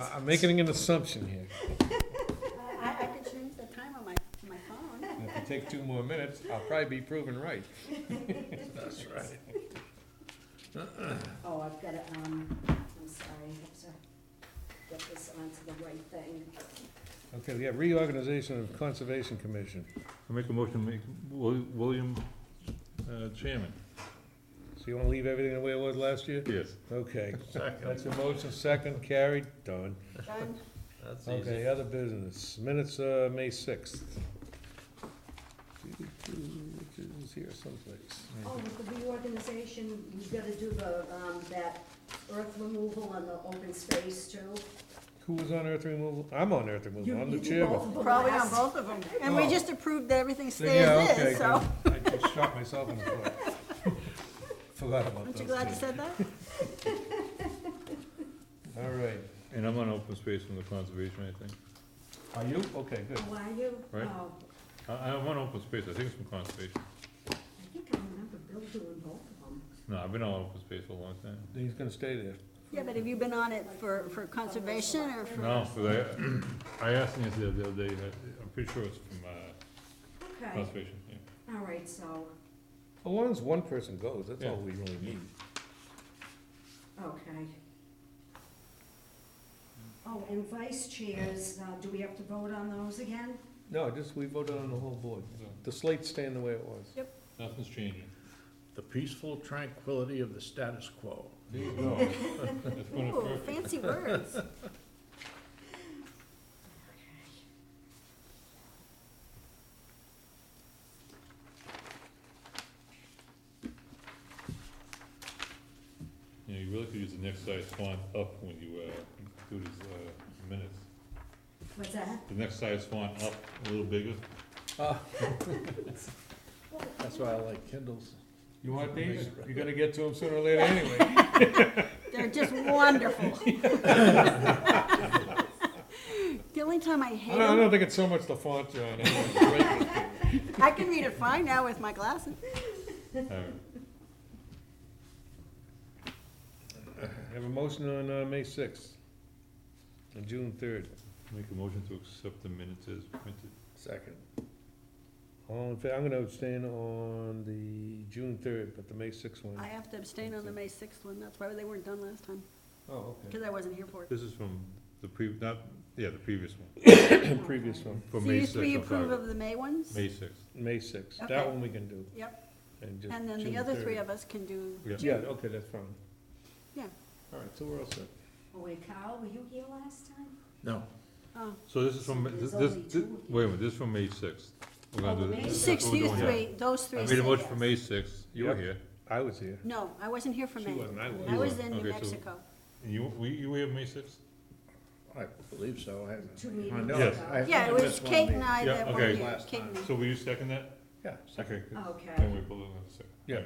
I'm making an assumption here. I could change the time on my phone. And if it takes 2 more minutes, I'll probably be proven right. That's right. Oh, I've got to, I'm sorry, I have to get this onto the right thing. Okay, we have reorganization of Conservation Commission. I make a motion to make William chairman. So you wanna leave everything the way it was last year? Yes. Okay, Second. that's a motion, second, carried, done. Done? That's easy. Okay, other business, minutes, May 6th. Which is here someplace. Oh, with the reorganization, you've got to do the, that earth removal and the open space too. Who was on earth removal? I'm on earth removal, You- I'm the you did chairman. both of them Probably on last. both of them. And we Oh. just approved that everything So, stays yeah, as okay, is, so. good. I just shot myself in the foot. Forgot about Aren't those you glad you two. said that? All right, And I'm on open space from the conservation, I think. are you? Okay, good. Oh, are you? Right. Oh, I'm on open space, I think it's from conservation. I think I remember Bill doing both of them. No, I've been on open space for a long time. He's gonna stay there. Yeah, but have you been on it for conservation or for? No, but I asked him the other day, I'm pretty sure it's from Okay, conservation, yeah. all right, so, As long as one person goes, that's Yeah. all we really need. okay. Oh, and vice chairs, do we have to vote on those again? No, just, we voted on the whole board. The slate's staying the way it was. Nothing's changing. The peaceful tranquility of the status quo. There you go. That's going to Ooh, perfect. fancy words. You know, you really could use the next size font up when you do these minutes. What's that? The next size font up a little bigger. That's why I like Kindles. You want these? You're gonna get to them sooner or later anyway. They're just wonderful. The only time I hate I don't them, think it's so much the font, John. I can read it fine now with my glasses. Have a motion on May 6th and June 3rd. Make a motion to accept the minutes as printed. Second. All in favor, I'm gonna abstain on the June 3rd, but the May 6th one. I have to abstain on the May 6th one, that's why they weren't done last time, Oh, okay. because I wasn't here for it. This is from the the previous one. Previous one, For So May you 6th, three I'm approve sorry. of the May ones? May 6th. May 6th. Okay. That one we can do. Yep, And just and then June the other 3rd. three of us can do Yeah. Yeah, okay, that's fine. Yeah. All right, so we're all set. Oh, wait, Carl, were you here last time? No, Oh, So this is from, There's this, only two. wait a minute, this is from May 6th. We're gonna Oh, do May this. sixth. That's six, what we're you doing here. three, those three. I made a motion stay. for May 6th. You were Yep. here. I was here. No, I wasn't here for She May. wasn't, I was. I was in Okay, New so- Mexico. And you were here May 6th? I believe so. I haven't. 2 I meetings know. Yes. I Yeah, it was missed one Kate and meeting. I Yeah, that were okay. here, Last Kate time. and me. So will you second that? Yeah, Okay. good. Okay. Then we put it on the second. yeah,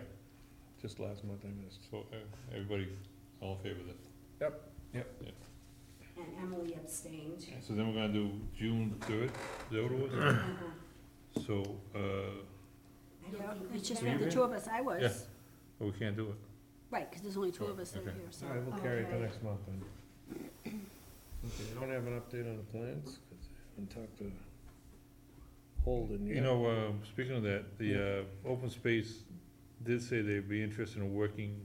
just last month I missed. So, everybody, all in favor of that? And Emily abstained. So then we're gonna do June 3rd, is that what it was? Uh-huh. So, I Yeah, don't think we it's just can. for the two of us, I was. Yeah. well, we can't do it. Right, because there's only two of us that are Okay. here, so. All right, we'll carry it to Okay. next month then. Okay, I don't have an update on the plans, 'cause I haven't talked to Holden yet. You know, speaking of that, the, open space did say they'd be interested in working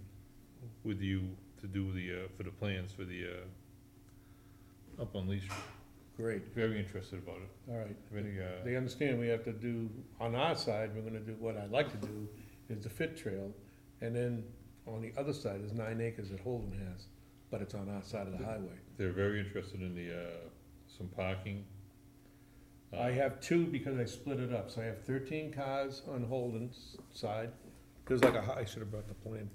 with you to do the, for the plans for the, up on Lee Street. Great, Very interested about it. all right. Very, They understand we have to do, on our side, we're gonna do, what I'd like to do is the fit trail, and then on the other side is 9 acres that Holden has, but it's on our side of the highway. they're very interested in the, some parking. I have 2 because I split it up, so I have 13 cars on Holden's side. There's like I should have brought the plan.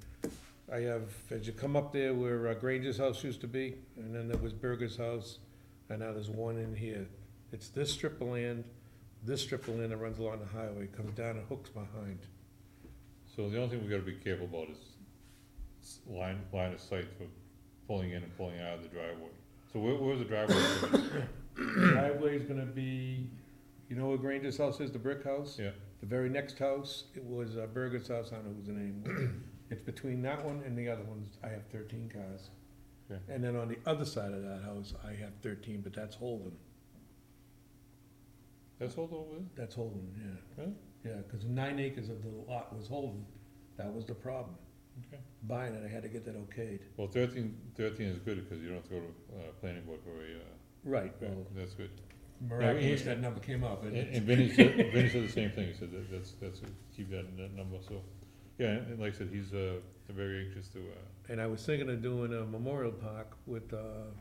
I have, as you come up there where Granger's house used to be, and then there was Berger's house, and now there's one in here. It's this strip of land that runs along the highway, comes down and hooks behind. So the only thing we gotta be careful about is line of sight for pulling in and pulling out of the driveway. So where's the driveway? Driveway's gonna be, you know where Granger's house is, the brick house? Yeah. The very next house, it was Berger's house, I don't know whose the name was. It's between that one and the other ones, I have 13 cars. Okay. And then on the other side of that house, I have 13, but that's Holden. That's all over there? That's Holden, yeah. Really? Yeah, because 9 acres of the lot was Holden. That was the problem. Okay. Buying it, I had to get that okayed. Well, 13 is good, because you don't have to go to, planning board for a, Right, well, that's good. miraculous that number came up. And Vinnie said the same thing, he said that that's, keep that number, so, yeah, and like I said, he's, very anxious to, And I was thinking of doing a memorial park with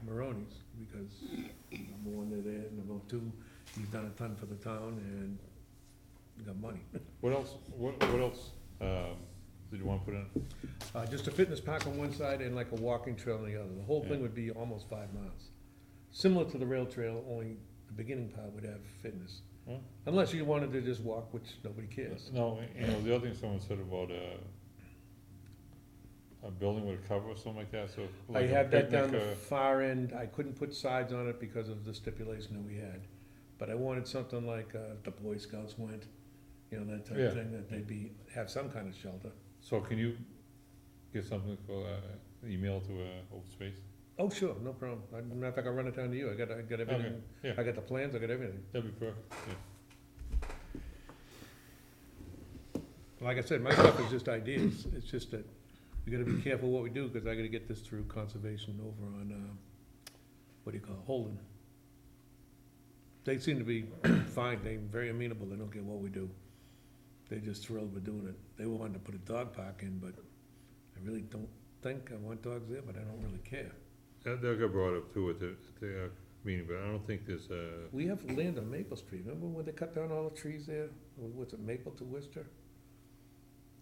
Maroney's, because number one, they're there, number two, he's done a ton for the town and got money. what else, what else, did you wanna put in? Just a fitness park on one side and like a walking trail on the other. The whole thing Yeah. would be almost 5 miles. Similar to the rail trail, only the beginning part would have fitness. Huh? Unless you wanted to just walk, which nobody cares. No, you know, the other thing someone said about, a building with a cover or something like that, so. I like a have that down picnic, the far end. I couldn't put sides on it because of the stipulation that we had. But I wanted something like the Boy Scouts went, you know, that type Yeah. of thing, that they'd be, have some kind of shelter. So can you get something for, email to, Open Space? Oh, sure, no problem. Matter of fact, I'll run it down to you. I got everything. yeah. I got the plans, I got everything. That'd be perfect, yeah. Like I said, my stuff is just ideas. It's just that we gotta be careful what we do, because I gotta get this through conservation over on, what do you call it, Holden. They seem to be fine. They're very amenable. They don't care what we do. They're just thrilled with doing it. They wanted to put a dog park in, but I really don't think I want dogs there, but I don't really care. That got brought up too at the meeting, but I don't think there's, We have land on Maple Street. Remember when they cut down all the trees there? What's it, Maple to Worcester?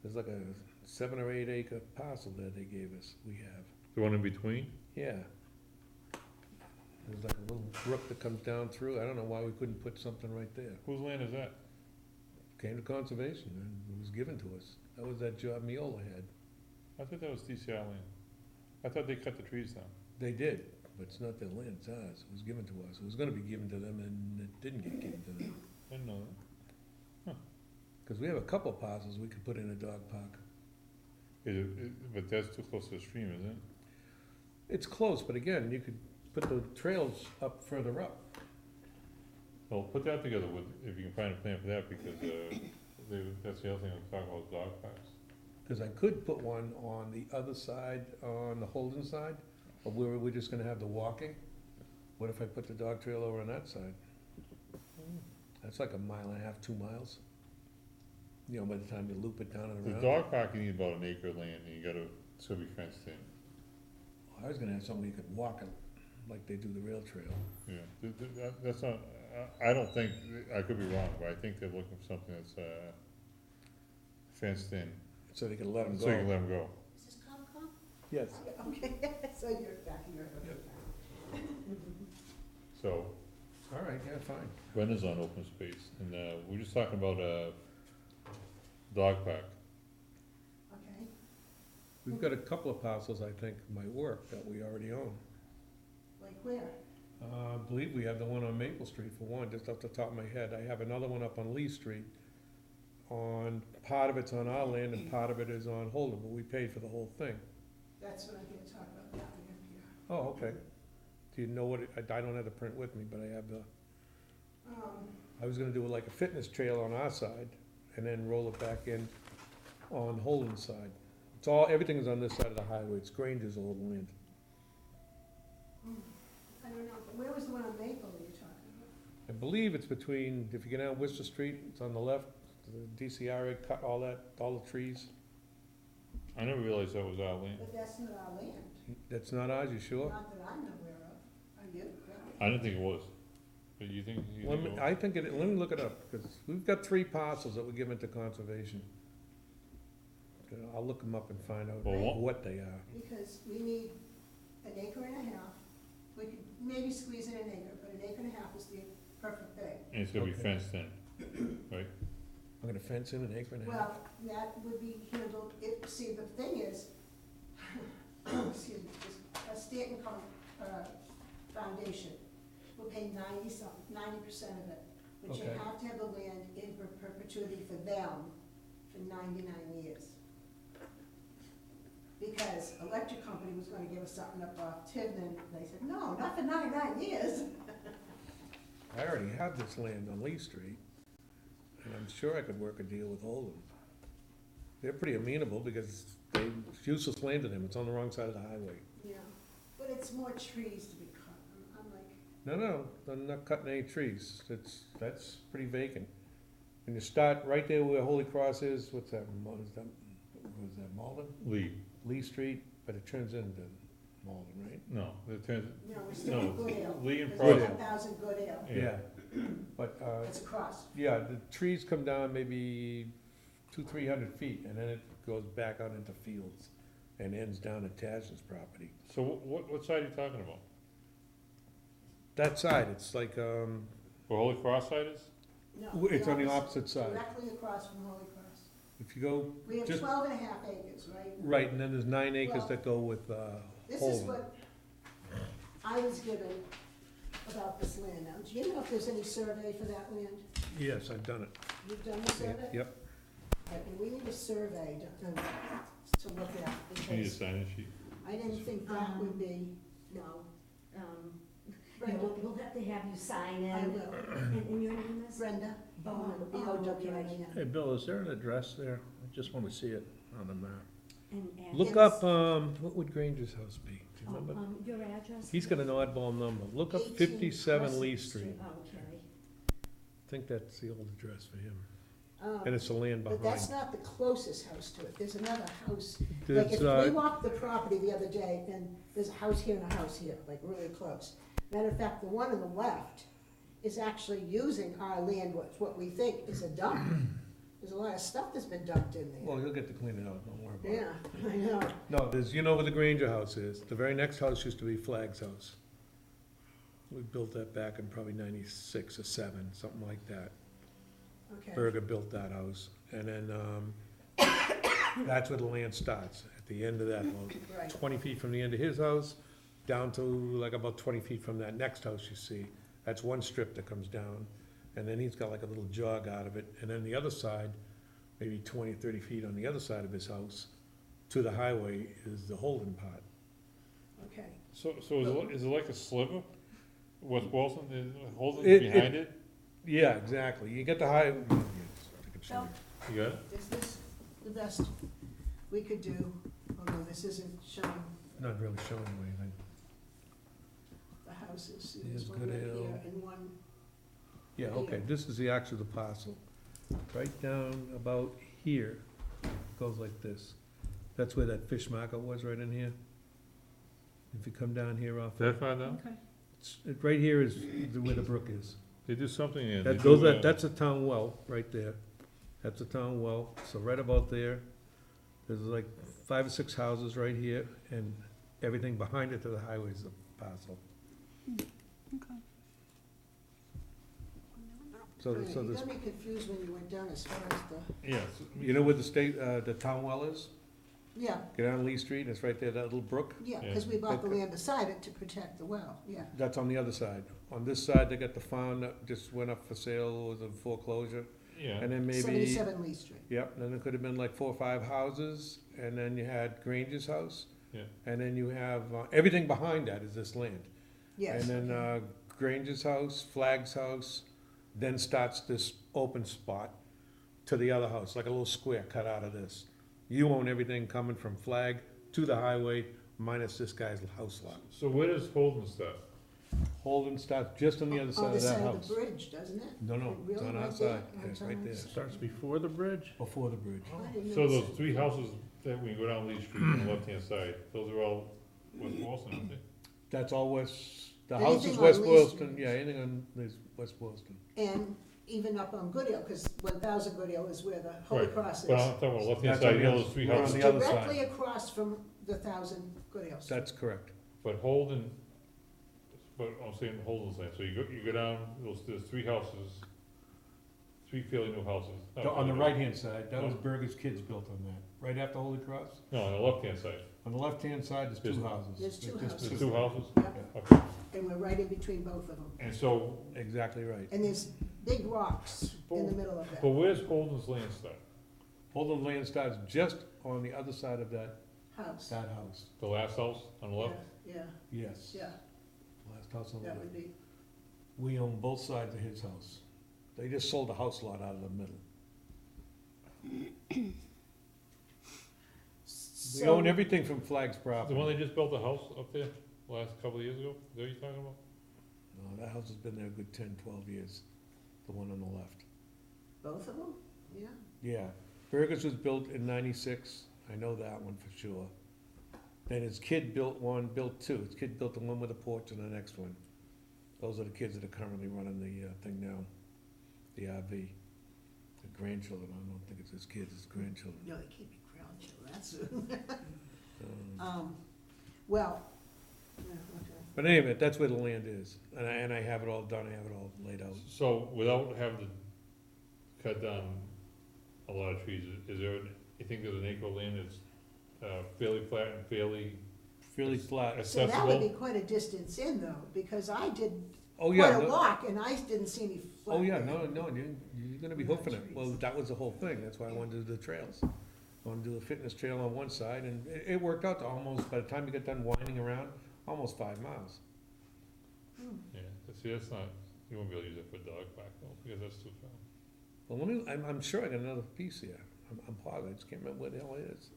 There's like a 7 or 8 acre parcel there they gave us. We have. the one in between? Yeah. There's like a little brook that comes down through. I don't know why we couldn't put something right there. Whose land is that? Came to conservation and it was given to us. That was that job Miola had. I thought that was DCI land. I thought they cut the trees down. They did, but it's not their land, it's ours. It was given to us. It was gonna be given to them and it didn't get given to them. I didn't know that. Cause we have a couple of parcels we could put in a dog park. But that's too close to the stream, isn't it? It's close, but again, you could put the trails up further up. Well, put that together with, if you can find a plan for that, because, that's the other thing I'm talking about, dog parks. Cause I could put one on the other side, on the Holden side, but we're just gonna have the walking. What if I put the dog trail over on that side? That's like 1.5 miles, 2 miles. You know, by the time you loop it down and The around. dog park, you need about an acre of land, and you gotta, it's gonna be fenced in. I was gonna have somebody you could walk it, like they do the rail trail. Yeah, that's not, I don't think, I could be wrong, but I think they're looking for something that's, fenced in, So they can let them so you can go. let them go. Is this Concom? Yes. Okay, so you're back in your. So, All right, yeah, fine. Brenda's on open space, and, we're just talking about, dog park. Okay, We've got a couple of parcels, I think, might work that we already own. like where? I believe we have the one on Maple Street for one, just off the top of my head. I have another one up on Lee Street. Part of it's on our land and part of it is on Holden, but we paid for the whole thing. That's what I'm gonna talk about, that one up here. Oh, okay. Do you know what, I don't have the print with me, but I have the, I was gonna do like a fitness trail on our side and then roll it back in on Holden's side. It's all, everything is on this side of the highway. It's Granger's old land. I don't know, but where was the one on Maple that you're talking about? I believe it's between, if you get down Worcester Street, it's on the left, the DCRA cut all that, all the trees. I never realized that was our land. But that's not our land, That's not ours, you sure? not that I'm aware of. Are you? I didn't think it was. But you think it was? I think it, let me look it up, because we've got 3 parcels that were given to conservation. I'll look them up and find out Well, what they are. Because we need an acre and a half. We could maybe squeeze in an acre, but an acre and a half is the perfect thing. And it's gonna be Okay. fenced in, right? I'm gonna fence in an acre and a half. Well, that would be handled, see, the thing is, excuse me, a Stanton Foundation will pay 90% of it. But you Okay. have to have the land in perpetuity for them for 99 years. because electric company was gonna give us something up off Tiverton. They said, no, not for 99 years. I already have this land on Lee Street, and I'm sure I could work a deal with Holden. They're pretty amenable because it's useless land to them, it's on the wrong side of the highway. Yeah, but it's more trees to be cut. I'm like, No, I'm not cutting any trees, that's pretty vacant. And you start right there where Holy Cross is, what's that, was that Malden? Lee Street, but it turns into Malden, right? No, the turn, no, we're still in no, Goodale. Lee and It's Providence. 1,000 Goodale. Yeah. But, It's across. yeah, the trees come down maybe 200-300 feet, and then it goes back out into fields and ends down at Tash's property. So what side are you talking about? That side, it's like, Where Holy Cross side is? No, it's on the opposite side. Directly across from Holy Cross. If you go, We have Just- 12 and a half acres, right? right, and then there's 9 acres Well, that go with, This is Holden. what I was given about this land. Now, do you know if there's any survey for that land? Yes, I've done it. You've done the survey? Yep, And we need a survey to look at, You need a because sign sheet. I didn't think that would be, No, Brenda, we'll have to have you sign in. I will, And your name is? Brenda Bowman, Oh, B-O-W-M-A-N. Hey, Bill, is there an address there? I just wanna see it on the map. And look address. up, what would Granger's house be? Do you Oh, remember? your address? He's got an oddball number. Look up 18 57 Lee Crescent Street. Oh, okay. I think that's the old address for him. And it's the land But that's behind. not the closest house to it. There's another house. Like, There's, if we walked the property the other day, and there's a house here and a house here, like really close. Matter of fact, the one on the left is actually using our land, what we think is a dump. There's a lot of stuff that's been dumped in well, there. he'll get to clean it out, don't worry about it. Yeah, I know. No, there's, you know where the Granger house is? The very next house used to be Flagg's house. We built that back in probably 96 or 7, something like that. Okay. Berger built that house. And then, that's where the land starts, at the end of that, about Right. 20 feet from the end of his house, down to like about 20 feet from that next house you see. That's one strip that comes down, and then he's got like a little jog out of it. And then the other side, maybe 20, 30 feet on the other side of his house, to the highway is the Holden part. Okay. So is it like a sliver? West Boylston, is Holden's It- behind it? Yeah, exactly. You get the high. So, You got it? is this the best we could do? Although this isn't showing Not really showing you anything. the houses. See, Here's There's one right Goodale. here and one, Yeah, okay, this is the actual the parcel. Right down about here, goes like this. That's where that fish market was, right in here. If you come down here off, That far down? right here is where the brook is. They do something in. That, those are, that's a town well, right there. That's a town well, so right about there, there's like 5 or 6 houses right here, and everything behind it to the highway is the parcel. So, Right, so you this, got me confused when you went down as far as the, Yes. you know where the state, the town well is? yeah, Get down Lee Street, it's right there, that little brook. yeah, Yeah. because we bought the land beside it to protect the well, yeah. That's on the other side. On this side, they got the farm that just went up for sale, was a foreclosure, Yeah. and then maybe, 77 Lee Street. yep, then it could have been like 4 or 5 houses, and then you had Granger's house. Yeah. And then you have, everything behind that is this land. Yes. And then, Granger's house, Flag's house, then starts this open spot to the other house, like a little square cut out of this. You own everything coming from Flag to the highway, minus this guy's house lot. So where does Holden start? Holden starts just on the other On side the of that side of house. the bridge, doesn't it? No, no, it's Really, on right our there? side, Oh, it's on right our there, side. Starts before the bridge? before the bridge. I didn't So know those that. 3 houses that we go down Lee Street on the left-hand side, those are all West Boylston, aren't they? That's all West, the Anything house is on West Lee Boylston, Street. yeah, anything on this West Boylston. And even up on Goodale, because 1,000 Goodale is where the Holy Right, Cross is. But I'm talking about the left-hand That's side, on you the know other- those 3 we're on houses. the other Directly side. across from the 1,000 Goodale. That's correct. But Holden, but I'm saying Holden's land, so you go down, there's 3 houses, 3 fairly new houses. Not On the fairly new. right-hand side, that was Berger's kids built on that, right after Holy Cross. No, on the left-hand side, On the left-hand side, there's 2 There's- houses. There's 2 Just houses. there's 2 houses? Yep. Okay, And we're right in between both of them. and so, Exactly right. And there's big rocks in the middle of but that. where's Holden's land start? Holden land starts just on the other side of that house. that house, The last house on the left? Yeah, yes. yeah, Last house on the that left. would be, We own both sides of his house. They just sold the house lot out of the middle. We so, own everything from Flagg's The property. one they just built a house up there last couple of years ago? Is that what you're talking about? No, that house has been there a good 10, 12 years, the one on the left. both of them, yeah. Yeah, Burgess was built in 96, I know that one for sure. Then his kid built two. His kid built the one with a porch and the next one. Those are the kids that are currently running the thing now, the RV. The grandchildren, I don't think it's his kids, it's grandchildren. No, they can't be grandchildren, that soon. Um, Well, yeah, okay. But anyway, that's where the land is, and I have it all done, I have it all laid out. So without having to cut down a lot of trees, is there, you think there's an acre of land that's fairly flat and fairly Fairly flat. So that would be accessible? quite a distance in though, because I did Oh, quite yeah, a no, walk and I didn't see any flat. oh, yeah, land. no, you're gonna be No hoofing it. trees. Well, that was the whole thing, that's why I wanted to do the trails. I wanted to do a fitness trail on one side, and it worked out to almost, by the time you get done winding around, almost 5 miles. Hmm. Yeah, see, that's not, you won't be able to use it for dog park though, because that's too far. Well, I'm sure I got another piece here, I'm positive, I just can't remember where the hell it is.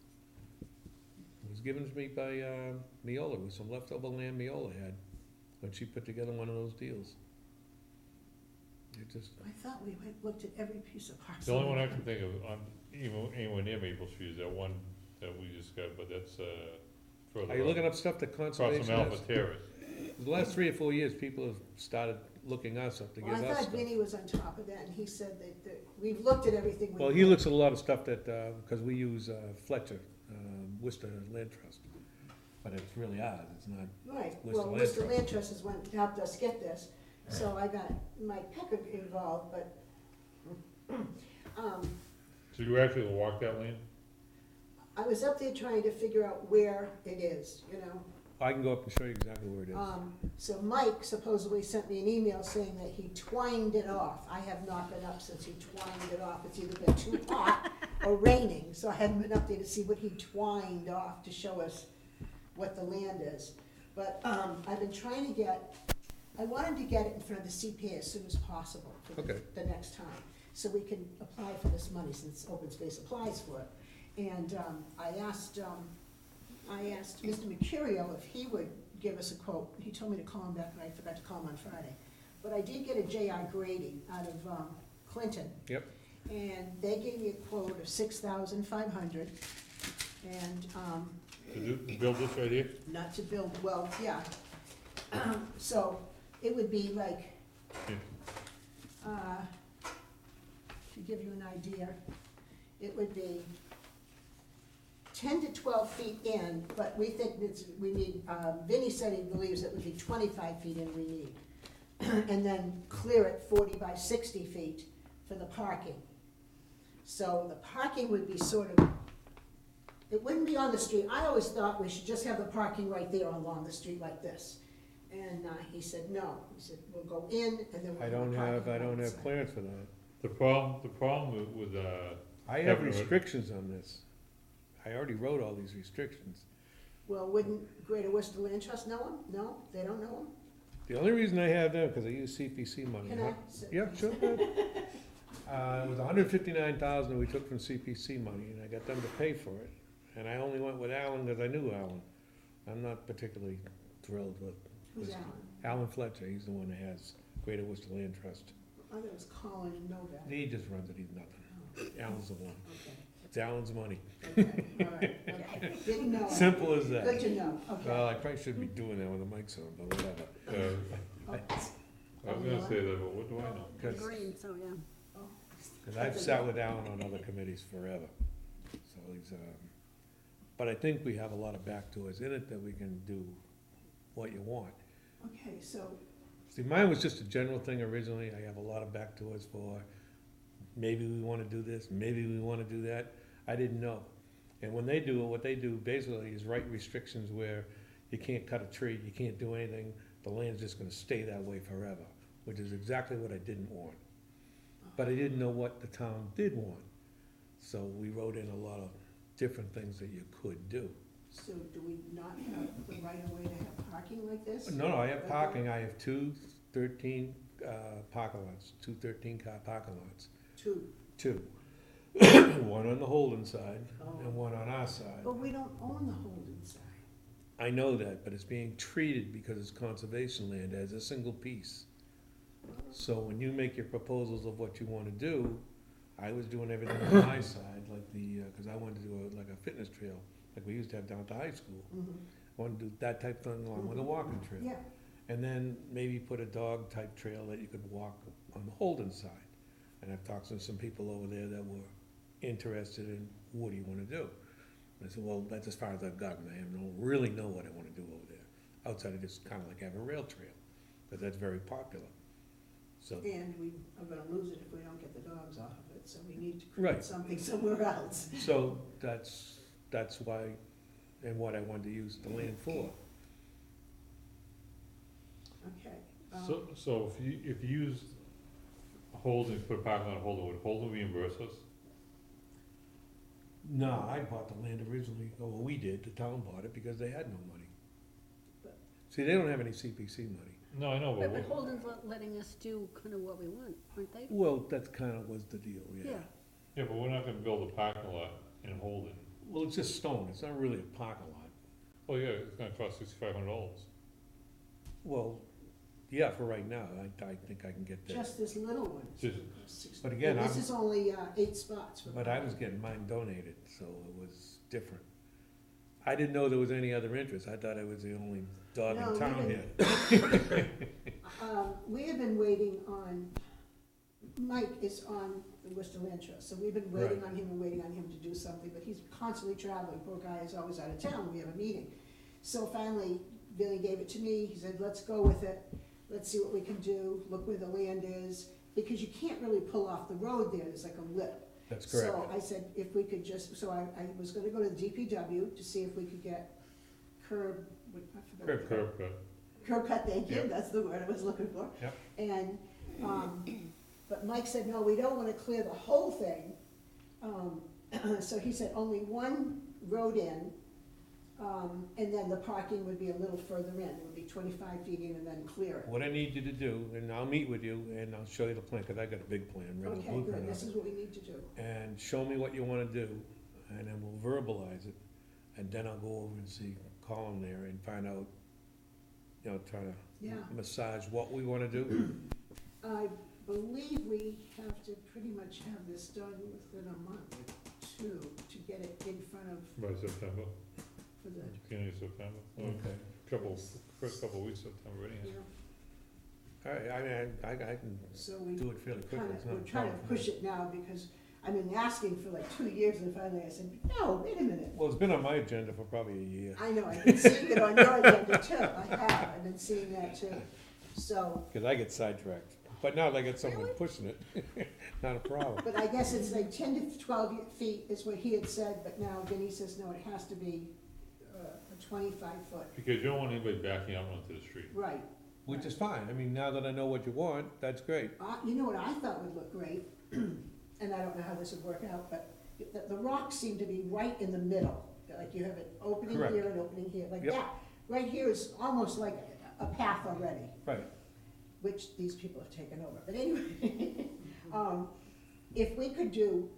It was given to me by, Miola, with some leftover land Miola had, when she put together one of those deals. It just, I thought we had looked at every piece of The parcel. only one I can think of, on, even, anywhere near Maple Street is that one that we just got, but that's, further are you looking up. up stuff that Across conservation from Alpha has? Terrace. The last 3 or 4 years, people have started looking us up to give Well, I us thought stuff. Vinnie was on top of that and he said that we've looked at everything. Well, he looks at a lot of stuff that, because we use Fletcher, Worcester Land Trust, but it's really ours, it's not, Right, Worcester well, Land Worcester Trust. Land Trust is one, helped us get this, so I got Mike Pecker involved, but, So you actually walk that lane? I was up there trying to figure out where it is, you know? I can go up and show you exactly where it is. So Mike supposedly sent me an email saying that he twined it off. I have not been up since he twined it off. It's either been too hot or raining, so I haven't been up there to see what he twined off to show us what the land is. But, I've been trying to get, I wanted to get it in front of the CPA as soon as possible for Okay. the next time, so we can apply for this money since Open Space applies for it. And, I asked Mr. Mercurio if he would give us a quote. He told me to call him back, and I forgot to call him on Friday. But I did get a J.R. Grady out of Clinton. Yep. And they gave me a quote of $6,500, and To build this right here? not to build, well, yeah. So it would be like, to give you an idea, it would be 10 to 12 feet in, but we think we need, Vinnie said he believes it would be 25 feet in we need. And then clear it 40 by 60 feet for the parking. So the parking would be sort of, it wouldn't be on the street. I always thought we should just have the parking right there along the street like this. And he said, no. He said, we'll go in and then we'll. I have don't the have, parking I on don't the have side. clearance for that. The problem with, I have Having a- restrictions on this. I already wrote all these restrictions. Well, wouldn't Greater Worcester Land Trust know them? No, they don't know them? The only reason I have them, because I use CPC money. Can I? sit? Yeah, sure. Go ahead. It was $159,000 we took from CPC money, and I got them to pay for it. And I only went with Alan because I knew Alan. I'm not particularly thrilled with Who's Worcester. Alan? Alan Fletcher, he's the one that has Greater Worcester Land Trust. I thought it was Colin and Novak. He just runs it, he's nothing. Oh, Alan's the one. okay, It's Alan's money. okay, all right, okay. Didn't know. Simple as Good that. to know, okay. Well, I probably shouldn't be doing that with the mics on, but whatever. Oh, I was gonna say that, but what do I know? Because Green, so yeah. I've sat with Alan on other committees forever. So he's, but I think we have a lot of backdoors in it that we can do what you want. Okay, so, See, mine was just a general thing originally. I have a lot of backdoors for, maybe we wanna do this, maybe we wanna do that. I didn't know. And when they do it, what they do basically is write restrictions where you can't cut a tree, you can't do anything, the land's just gonna stay that way forever, which is exactly what I didn't want. But I didn't know what the town did want. So we wrote in a lot of different things that you could do. So do we not have the right of way to have parking like this? No, I have parking, I have two 13 parking lots, two 13-car parking lots, Two. two. One on the Holden side and one on our side. But we don't own the Holden side. I know that, but it's being treated because it's conservation land as a single piece. So when you make your proposals of what you wanna do, I was doing everything on my side, like cause I wanted to do like a fitness trail, like we used to have down at the high school. Mhm. I wanted to do that type thing along with a walking trail. Yeah, And then maybe put a dog type trail that you could walk on the Holden side. And I've talked to some people over there that were interested in, what do you wanna do? And I said, well, that's as far as I've gotten, I don't really know what I wanna do over there, outside of just kinda like have a rail trail, cause that's very popular. So, and we are gonna lose it if we don't get the dogs off of it, so we need to Right. create something somewhere else. so that's why, and what I wanted to use the land for. Okay. So if you used Holden, put a parking lot on Holden, would Holden reimburse us? No, I bought the land originally, well, we did, the town bought it because they had no money. See, they don't have any CPC money. No, I know, but But what, Holden's letting us do kind of what we want, aren't they? Well, that's kinda was the deal, yeah. yeah, but we're not gonna build a parking lot in Holden. Well, it's just stone, it's not really a parking lot. Oh, yeah, it's gonna cost $6,500. Well, yeah, for right now, I think I can get that. Just this little one. Just- But again, This I'm- is only 8 spots. for But I was getting mine donated, so it was different. I didn't know there was any other interest, I thought I was the only dog No, in town we here. We have been waiting on, Mike is on the Worcester Land Trust, so we've been waiting Right. on him and waiting on him to do something, but he's constantly traveling, poor guy is always out of town, we have a meeting. So finally, Billy gave it to me, he said, let's go with it, let's see what we can do, look where the land is, because you can't really pull off the road there, there's like a lip. That's correct. So I said, if we could just, so I was gonna go to the DPW to see if we could get curb, I forgot. Curb cut. Curb cut, thank you, Yep. that's the word I was looking for. Yep. And, but Mike said, no, we don't wanna clear the whole thing. So he said only one road in, and then the parking would be a little further in, it would be 25 feet in and then clear it. What I need you to do, and I'll meet with you, and I'll show you the plan, cause I got a big plan, real Okay, blueprint good, of this it. is what we need to do. And show me what you wanna do, and then we'll verbalize it, and then I'll go over and see Colin there and find out, you know, try to Yeah, massage what we wanna do. I believe we have to pretty much have this done within a month or two to get it in front of, By September, for the, beginning of September, first couple of weeks of September, you anyhow. know, All right, I can so we do it fairly quickly, it's not we're a trying to problem. push it now because I've been asking for like 2 years and finally I said, no, wait a minute. Well, it's been on my agenda for probably a year, I know, I've been seeing it on your agenda too, I've been seeing that too. So, cause I get sidetracked. But now that I got someone pushing it, not a problem. but I guess it's like 10 to 12 feet is what he had said, but now Denny says, no, it has to be a 25-foot. Because you don't want anybody backing out onto the street. Right. Which is fine, I mean, now that I know what you want, that's great. You know what I thought would look great, and I don't know how this would work out, but the rocks seem to be right in the middle. Like you have an opening Correct. here and opening here, like Yep. that. Right here is almost like a path already, Right. which these people have taken over. But anyway, if we could do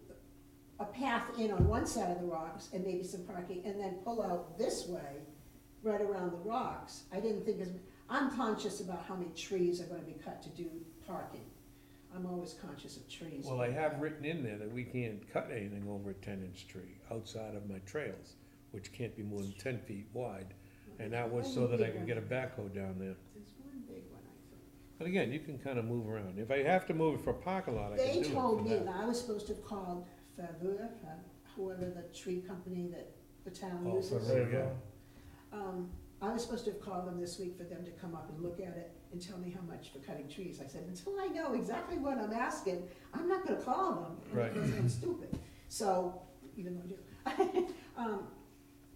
a path in on one side of the rocks and maybe some parking, and then pull out this way, right around the rocks, I didn't think I'm conscious about how many trees are gonna be cut to do parking. I'm always conscious of trees. Well, I have written in there that we can't cut anything over a 10-inch tree outside of my trails, which can't be more than 10 feet wide. And that was so that I could get a backhoe down there. There's one big one, I think. But again, you can kinda move around. If I have to move it for a parking lot, I can do They it told for me that. that I was supposed to have called Faveur, whoever the tree company that the town Oh, uses. Faveur, yeah. I was supposed to have called them this week for them to come up and look at it and tell me how much for cutting trees. I said, until I know exactly what I'm asking, I'm not gonna call them, Right. because I'm stupid. So, even though I do.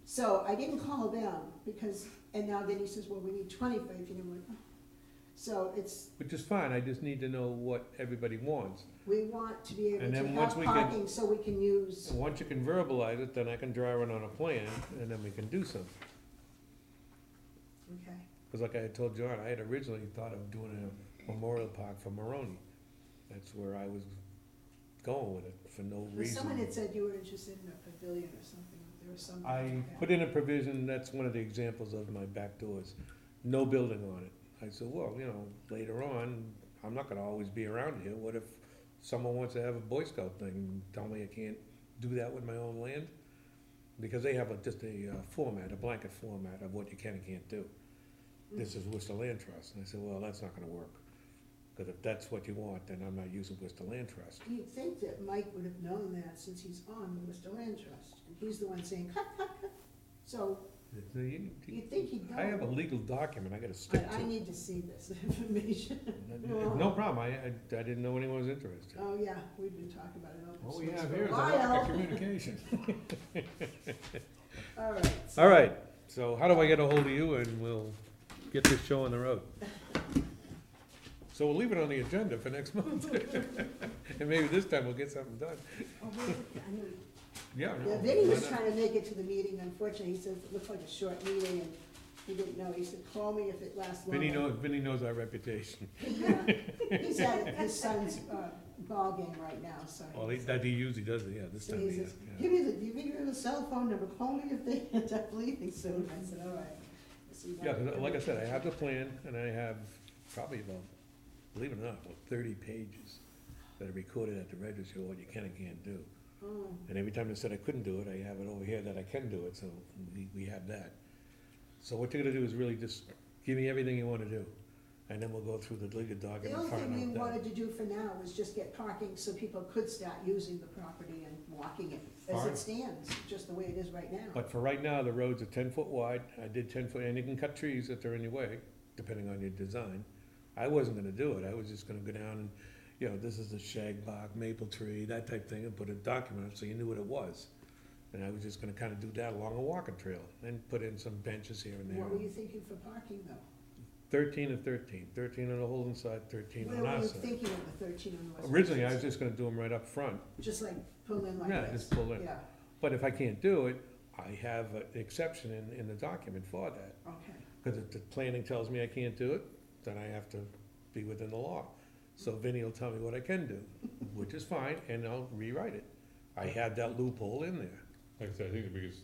So I didn't call them because, and now then he says, well, we need 25 feet. I'm like, oh. So it's, which is fine, I just need to know what everybody wants. we want to be able And to then have once we can- parking so we can use, And once you can verbalize it, then I can draw it on a plan, and then we can do something. okay. Because like I had told John, I had originally thought of doing a memorial park for Maroni. That's where I was going with it, for no But someone reason. had said you were interested in a pavilion or something, there was something. I like that. put in a provision, that's one of the examples of my back doors, no building on it. I said, well, you know, later on, I'm not gonna always be around here, what if someone wants to have a Boy Scout thing, and tell me I can't do that with my own land? Because they have just a format, a blanket format of what you can and can't do. This is Worcester Land Trust, and I said, well, that's not gonna work. Because if that's what you want, then I'm not using Worcester Land Trust. You'd think that Mike would have known that since he's on the Worcester Land Trust, and he's the one saying, cut, cut, cut. So you'd think he'd know. I have a legal document I gotta stick I to. need to see this information. No problem, I didn't know anyone was interested. Oh, yeah, we've been talking about it All open we space have for here a is a lack of while. communication. All right. so- All right, so how do I get a hold of you and we'll get this show on the road? So we'll leave it on the agenda for next month. And maybe this time we'll get something done. Oh, really? I knew- Yeah. no, Yeah, Vinny was why not? trying to make it to the meeting, unfortunately, he says it looked like a short meeting, and he didn't know, he said, call me if it lasts longer. Vinny knows our reputation. Yeah. He's at his son's, ball game right now, so. Well, he usually does it, yeah, this So time he of year. says, yeah. give me your cell phone number, call me if they end up leaving soon, I said, all right. So you Yeah, got 'cause it. like I said, I have the plan, and I have probably about, believe it or not, about 30 pages that are recorded at the registry of what you can and can't do. Oh, And every time I said I couldn't do it, I have it over here that I can do it, so we have that. So what you're gonna do is really just give me everything you wanna do, and then we'll go through the legal the document, only find thing we out that. wanted to do for now was just get parking so people could start using the property and walking it as Fine. it stands, just the way it is right now. But for right now, the roads are 10 foot wide, I did 10 foot, and you can cut trees if they're in your way, depending on your design. I wasn't gonna do it, I was just gonna go down and, you know, this is a shagbark, maple tree, that type thing, and put a document up so you knew what it was. And I was just gonna kinda do that along a walking trail, and put in some benches here and there. What were you thinking for parking though? 13 and 13, 13 on the Holden side, 13 What on were our you side. thinking of the 13 on the west? Originally, I was just gonna do them right up front, Just like pull in like Yeah, this? just pull in. Yeah, but if I can't do it, I have an exception in the document for that. okay. Because if the planning tells me I can't do it, then I have to be within the law. So Vinnie will tell me what I can do, which is fine, and I'll rewrite it. I had that loophole in there. Like I said, I think the biggest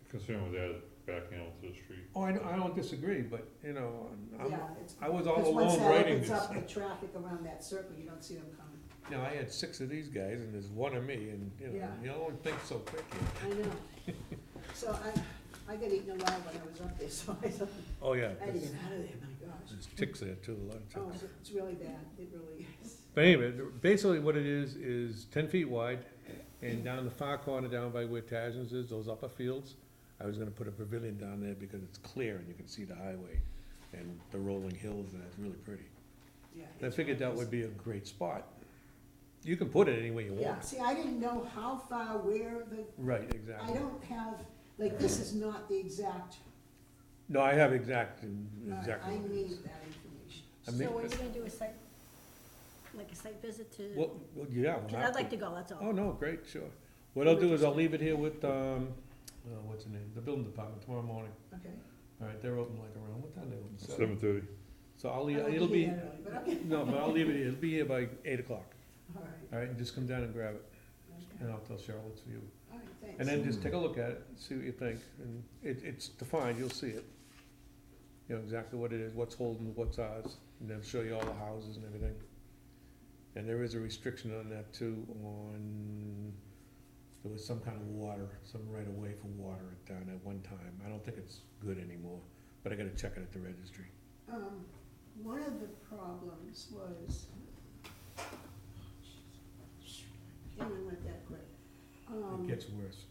concern with that is backing out to the street. Oh, I don't disagree, but, you know, Yeah, it's. I was all Because once alone that writing opens this. up the traffic around that circle, you don't see them coming. Now, I had 6 of these guys, and there's 1 of me, and, you know, Yeah. you don't think so quick here. I know. So I got eaten alive when I was up there, so I thought, Oh, yeah, I had to get out of there, my gosh. there's ticks there too, a lot of Oh, ticks. it's really bad, it really is. But anyway, basically what it is 10 feet wide, and down the far corner, down by where Tajin's is, those upper fields, I was gonna put a pavilion down there because it's clear and you can see the highway and the rolling hills, and it's really pretty. Yeah. And I it's figured that really- would be a great spot. You can put it any way you Yeah, want. see, I didn't know how far, where the, Right, I exactly. don't have, like, this is not the exact, No, I have exactly I what it need is. that information. I So mean, are you gonna do a site, like a site visit to? Well, yeah. we'll Cause have I'd like to go, that's all. Oh, no, great, sure. What I'll do is I'll leave it here with, what's the name, the building department tomorrow morning. Okay. All right, they're open like around, what time they open? 7:30. So I'll I leave, won't it'll be, here that early, but okay. no, but I'll leave it here, it'll be here by 8 o'clock. All right, All right, and just come down and grab it, okay. and I'll tell Cheryl it's for you. All right, thanks. And then just take a look at it, see what you think, and it's defined, you'll see it. You know exactly what it is, what's Holden, what's ours, and then show you all the houses and everything. And there is a restriction on that too, there was some kind of water, some right of way for water down at one time. I don't think it's good anymore, but I gotta check it at the registry. One of the problems was, can't even went that quick. It gets worse,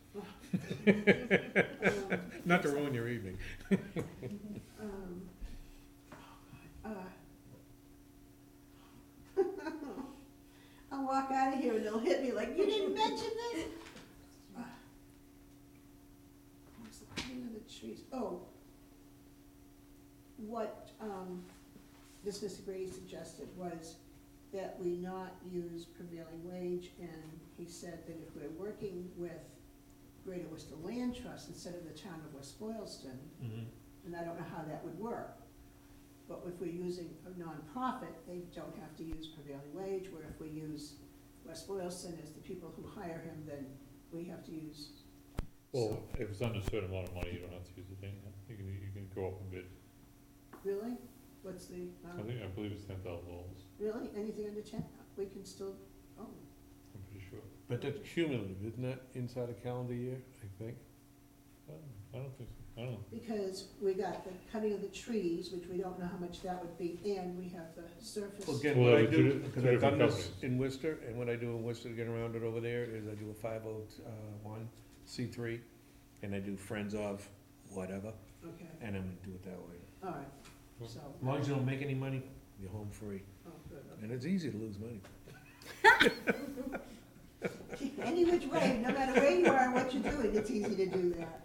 Um, not to ruin your evening. I'll walk out of here and they'll hit me like, you didn't mention this? What's the cutting of the trees? Oh. What, this Mr. Grady suggested was that we not use prevailing wage, and he said that if we're working with Greater Worcester Land Trust instead of the town of West Boylston, and I don't know how that would work, but if we're using a nonprofit, they don't have to use prevailing wage, where if we use West Boylston as the people who hire him, then we have to use. Well, if it's under a certain amount of money, you don't have to use the thing, you can go up a bid. Really? What's the, I believe it's $10,000, really? Anything under 10? We can still, oh, I'm pretty sure. But that's cumulative, isn't that, inside a calendar year, I think? I don't think so, I don't know. because we got the cutting of the trees, which we don't know how much that would be, and we have the surface. Well, again, Well, what I they're do, two because two I've done different this companies. in Worcester, and what I do in Worcester to get around it over there is I do a 501c3, and I do friends of whatever, Okay, and I'm gonna do it that way. all right, so, As long as you don't make any money, you're home free, oh, good. and it's easy to lose money. Any which way, no matter where you are and what you're doing, it's easy to do that.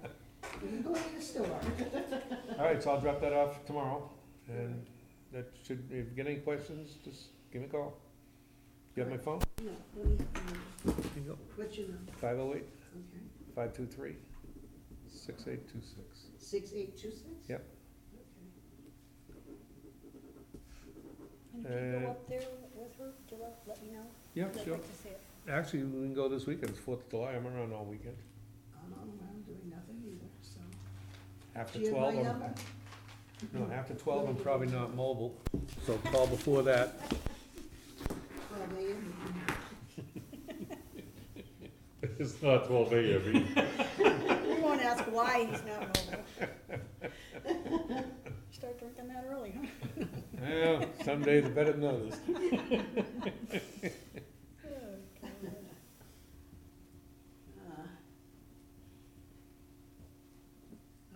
You can go to the store. All right, so I'll drop that off tomorrow, and that should, if you get any questions, just give me a call. You have my phone? No, let me, Here you go. what's your number? 508 Okay, 523 6826. 6826? Yep. And if you Uh, go up there with her, do you let me know? Yeah, I'd sure. like to see it. Actually, we can go this weekend, it's 4th of July, I'm around all weekend. I'm not around doing nothing either, so. After Do you have 12, my I'm, number? no, after 12, I'm probably not mobile, so call before that. Well, they, It's not 12 a.m. You won't ask why he's not mobile. Start drinking that early, huh? Well, some days are better than others.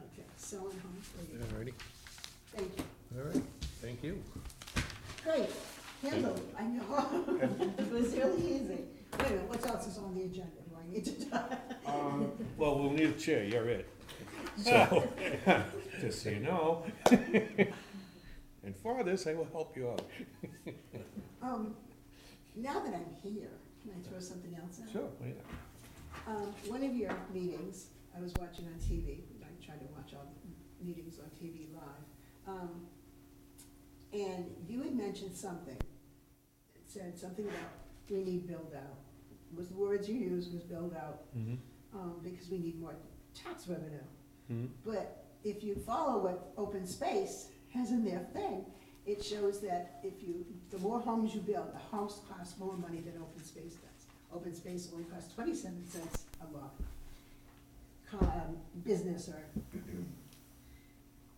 Okay, selling home for you. All righty, Thank you. all right, thank you. Great, handled, I know. It was really easy. Wait a minute, what else is on the agenda? Do I need to talk? Well, we'll need a chair, you're it. So, just so you know. And for this, I will help you out. Now that I'm here, can I throw something else out? Sure, yeah. One of your meetings, I was watching on TV, I try to watch all the meetings on TV live. And you had mentioned something, it said something about we need build out. Was the words you used was build out, because we need more tax revenue. But if you follow what open space has in their thing, it shows that the more homes you build, the homes cost more money than open space does. Open space only costs 27 cents a lot. Business or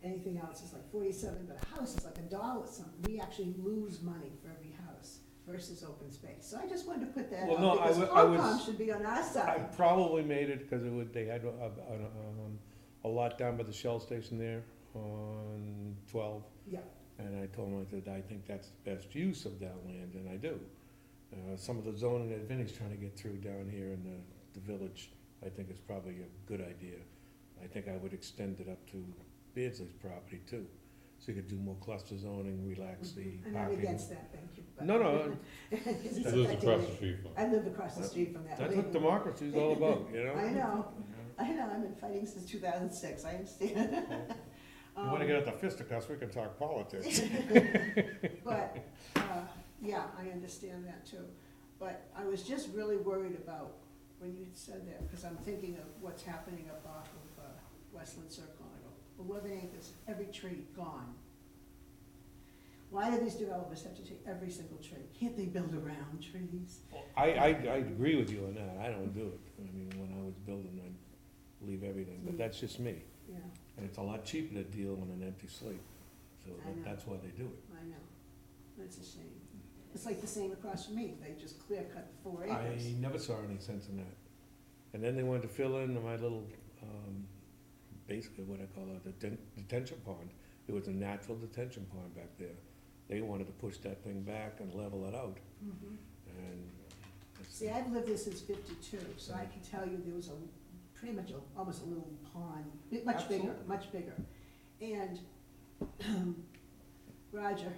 anything else is like 47, but a house is like $1 something. We actually lose money for every house versus open space. So I just wanted to put that Well, out, no, because I was- Concom should be on our I side. probably made it because they had a lot down by the Shell station there on 12. Yeah, And I told him, I said, I think that's the best use of that land, and I do. Some of the zoning that Vinnie's trying to get through down here in the village, I think is probably a good idea. I think I would extend it up to Beardsley's property too, so you could do more cluster zoning, relax the and I'm parking. against that, thank you. but- No, no, Because it's He lives affecting across me. the street from. I live across the street from that. that's lady. what democracy's all about, you know? I know, I've been fighting since 2006, I understand. You wanna get at the fisticuffs, we can talk politics. But, yeah, I understand that too. But I was just really worried about when you said that, because I'm thinking of what's happening up off of Westland Circle. I go, 11 acres, every tree gone. Why do these developers have to take every single tree? Can't they build around trees? I agree with you on that, I don't do it. I mean, when I was building, I'd leave everything, but that's just me. Yeah, And it's a lot cheaper to deal on an empty slate, so I know. that's why they do it. I know, that's a shame. It's like the same across from me, they just clear cut the 4 I acres. never saw any sense in that. And then they wanted to fill in my little, basically what I call a detention pond. It was a natural detention pond back there. They wanted to push that thing back and level it out, Mhm. and. it's- See, I've lived there since 52, so I can tell you there was pretty much almost a little pond, much bigger, Absolutely. much bigger. And Roger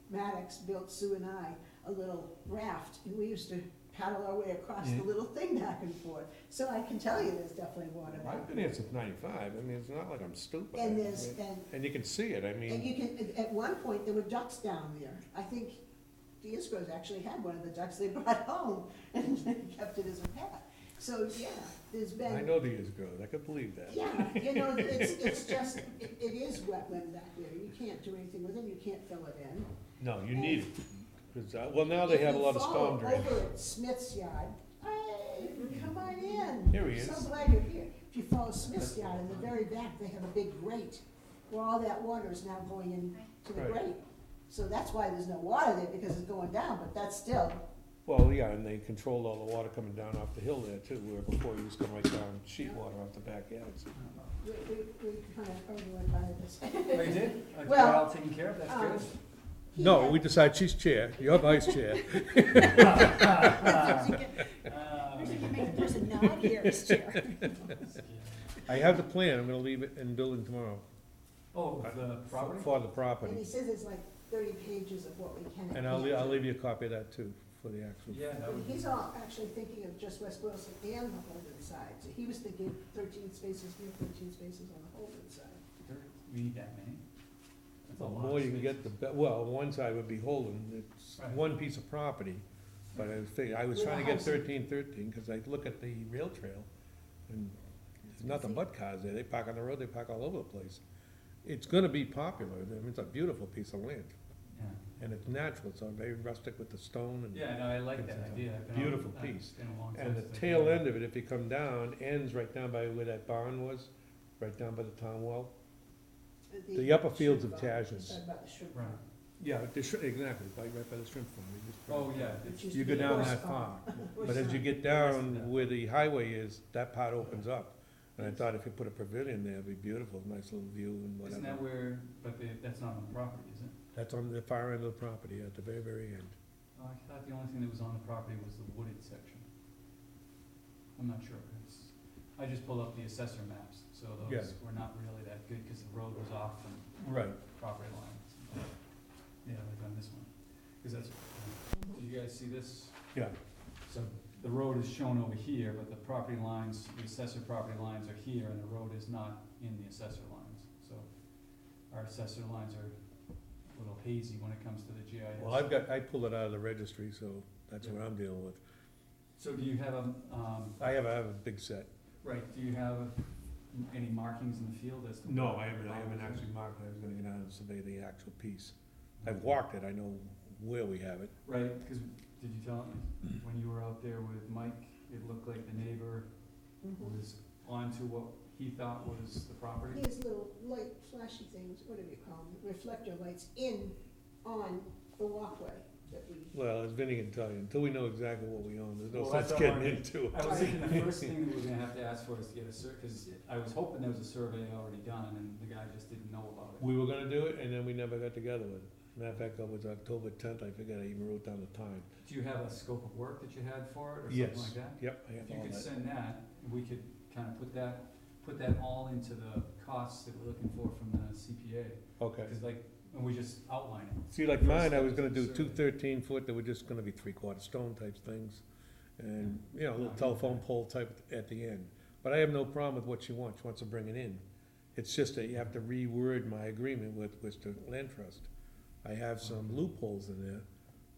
Maddox built Sue and I a little raft, and we used to paddle our way across the Yeah. little thing back and forth. So I can tell you there's definitely water I've back been there. here since '95, I mean, it's not like I'm stupid. And there's, And you can see it, I and mean, you can, at one point, there were ducks down there. I think the Isgros actually had one of the ducks they brought home, and they kept it as a pet. So, yeah, there's been. I know the years ago, I could believe that. Yeah, you know, it's just, it is wetland back there, you can't do anything with it, you can't fill it in. No, you need it, 'cause, well, now they have a lot of storm drain. If you follow over at Smith's yard, hey, come on in. Here he I'm is. so glad you're here. If you follow Smith's yard, in the very back, they have a big grate, where all that water is now going into the Right. grate. So that's why there's no water there, because it's going down, but that's still, Well, yeah, and they controlled all the water coming down off the hill there too, where before it used to come right down sheet water off the backyards. we kind of already went by this. Oh, you did? Well, Well, all taken care of, that's good. He No, had- we decided she's chair, you're vice chair. Wish you could make the person nod here as chair. I have the plan, I'm gonna leave it in building tomorrow. Oh, the property? For the And property. he says it's like 30 pages of what we can and And can't I'll do. leave you a copy of that too, for the actual. Yeah, that would be. He's all actually thinking of just West Boylston and the Holden side, so he was thinking 13 spaces here, 13 spaces on the Holden side. We need that many? That's a The lot more of you can space. get, the well, one side would be Holden, it's Right. one piece of property. But I was With a trying to get house. 1313, cause I look at the rail trail, and there's nothing but cars there, they park on the road, they park all over the place. It's gonna be popular, I mean, it's a beautiful piece of land, Yeah, and it's natural, it's very rustic with the stone and. yeah, no, I like that It's a idea. I've been on- beautiful I've piece. been a long time And the since I've tail been end of it, if you come down, ends right down by where that barn was, right down by the town well. The upper fields of shrimp farm. Tashes. He's talking about the shrimp Right. farm, Yeah, exactly, right by the shrimp farm. You just- Oh, yeah, which it's, used You to go be down horse that farm. far, Horse but as you farm. get down where the highway is, that part opens up. And I thought if you put a pavilion there, it'd be beautiful, nice little view and isn't that whatever. where, but that's not on the property, is it? That's on the far end of the property, at the very, very end. Oh, I thought the only thing that was on the property was the wooded section. I'm not sure, I just pulled up the assessor maps, so Yeah. those were not really that good, cause the road was off from Right. property lines. Yeah, like on this one, cause that's, do you guys see this? Yeah. So the road is shown over here, but the property lines, the assessor property lines are here, and the road is not in the assessor lines. So our assessor lines are a little hazy when it comes to the GIS. Well, I pulled it out of the registry, so that's what I'm dealing with. So do you have a, I have a big set. right, do you have any markings in the field as to? No, what I haven't property is it? actually marked, I was gonna get out and survey the actual piece. I've walked it, I know where we have it. Right, cause did you tell me, when you were out there with Mike, it looked like the neighbor Mhm. was onto what he thought was the He property? has little light flashy things, whatever you call them, reflector lights on the walkway that we. Well, as Vinnie can tell you, until we know exactly what we own, there's no Well, sense that's what I getting wanted. into it. I was thinking the first thing that we're gonna have to ask for is to get cause I was hoping there was a survey already done, and the guy just didn't know about it. We were gonna do it, and then we never got together with it. Matter of fact, it was October 10th, I forget, I even wrote down the time. Do you have a scope of work that you had for it, or Yes. something like that? Yep, I If have you all could that. send that, we could kinda put that all into the costs that we're looking for from the CPA. Okay. Cause like, and we just outline it. See, like First mine, I step was is gonna the do survey. 2 13-foot, that were just gonna be 3/4 stone type things. And, you know, a little telephone pole type at the end. But I have no problem with what she wants to bring it in. It's just that you have to reword my agreement with the land trust. I have some loopholes in there,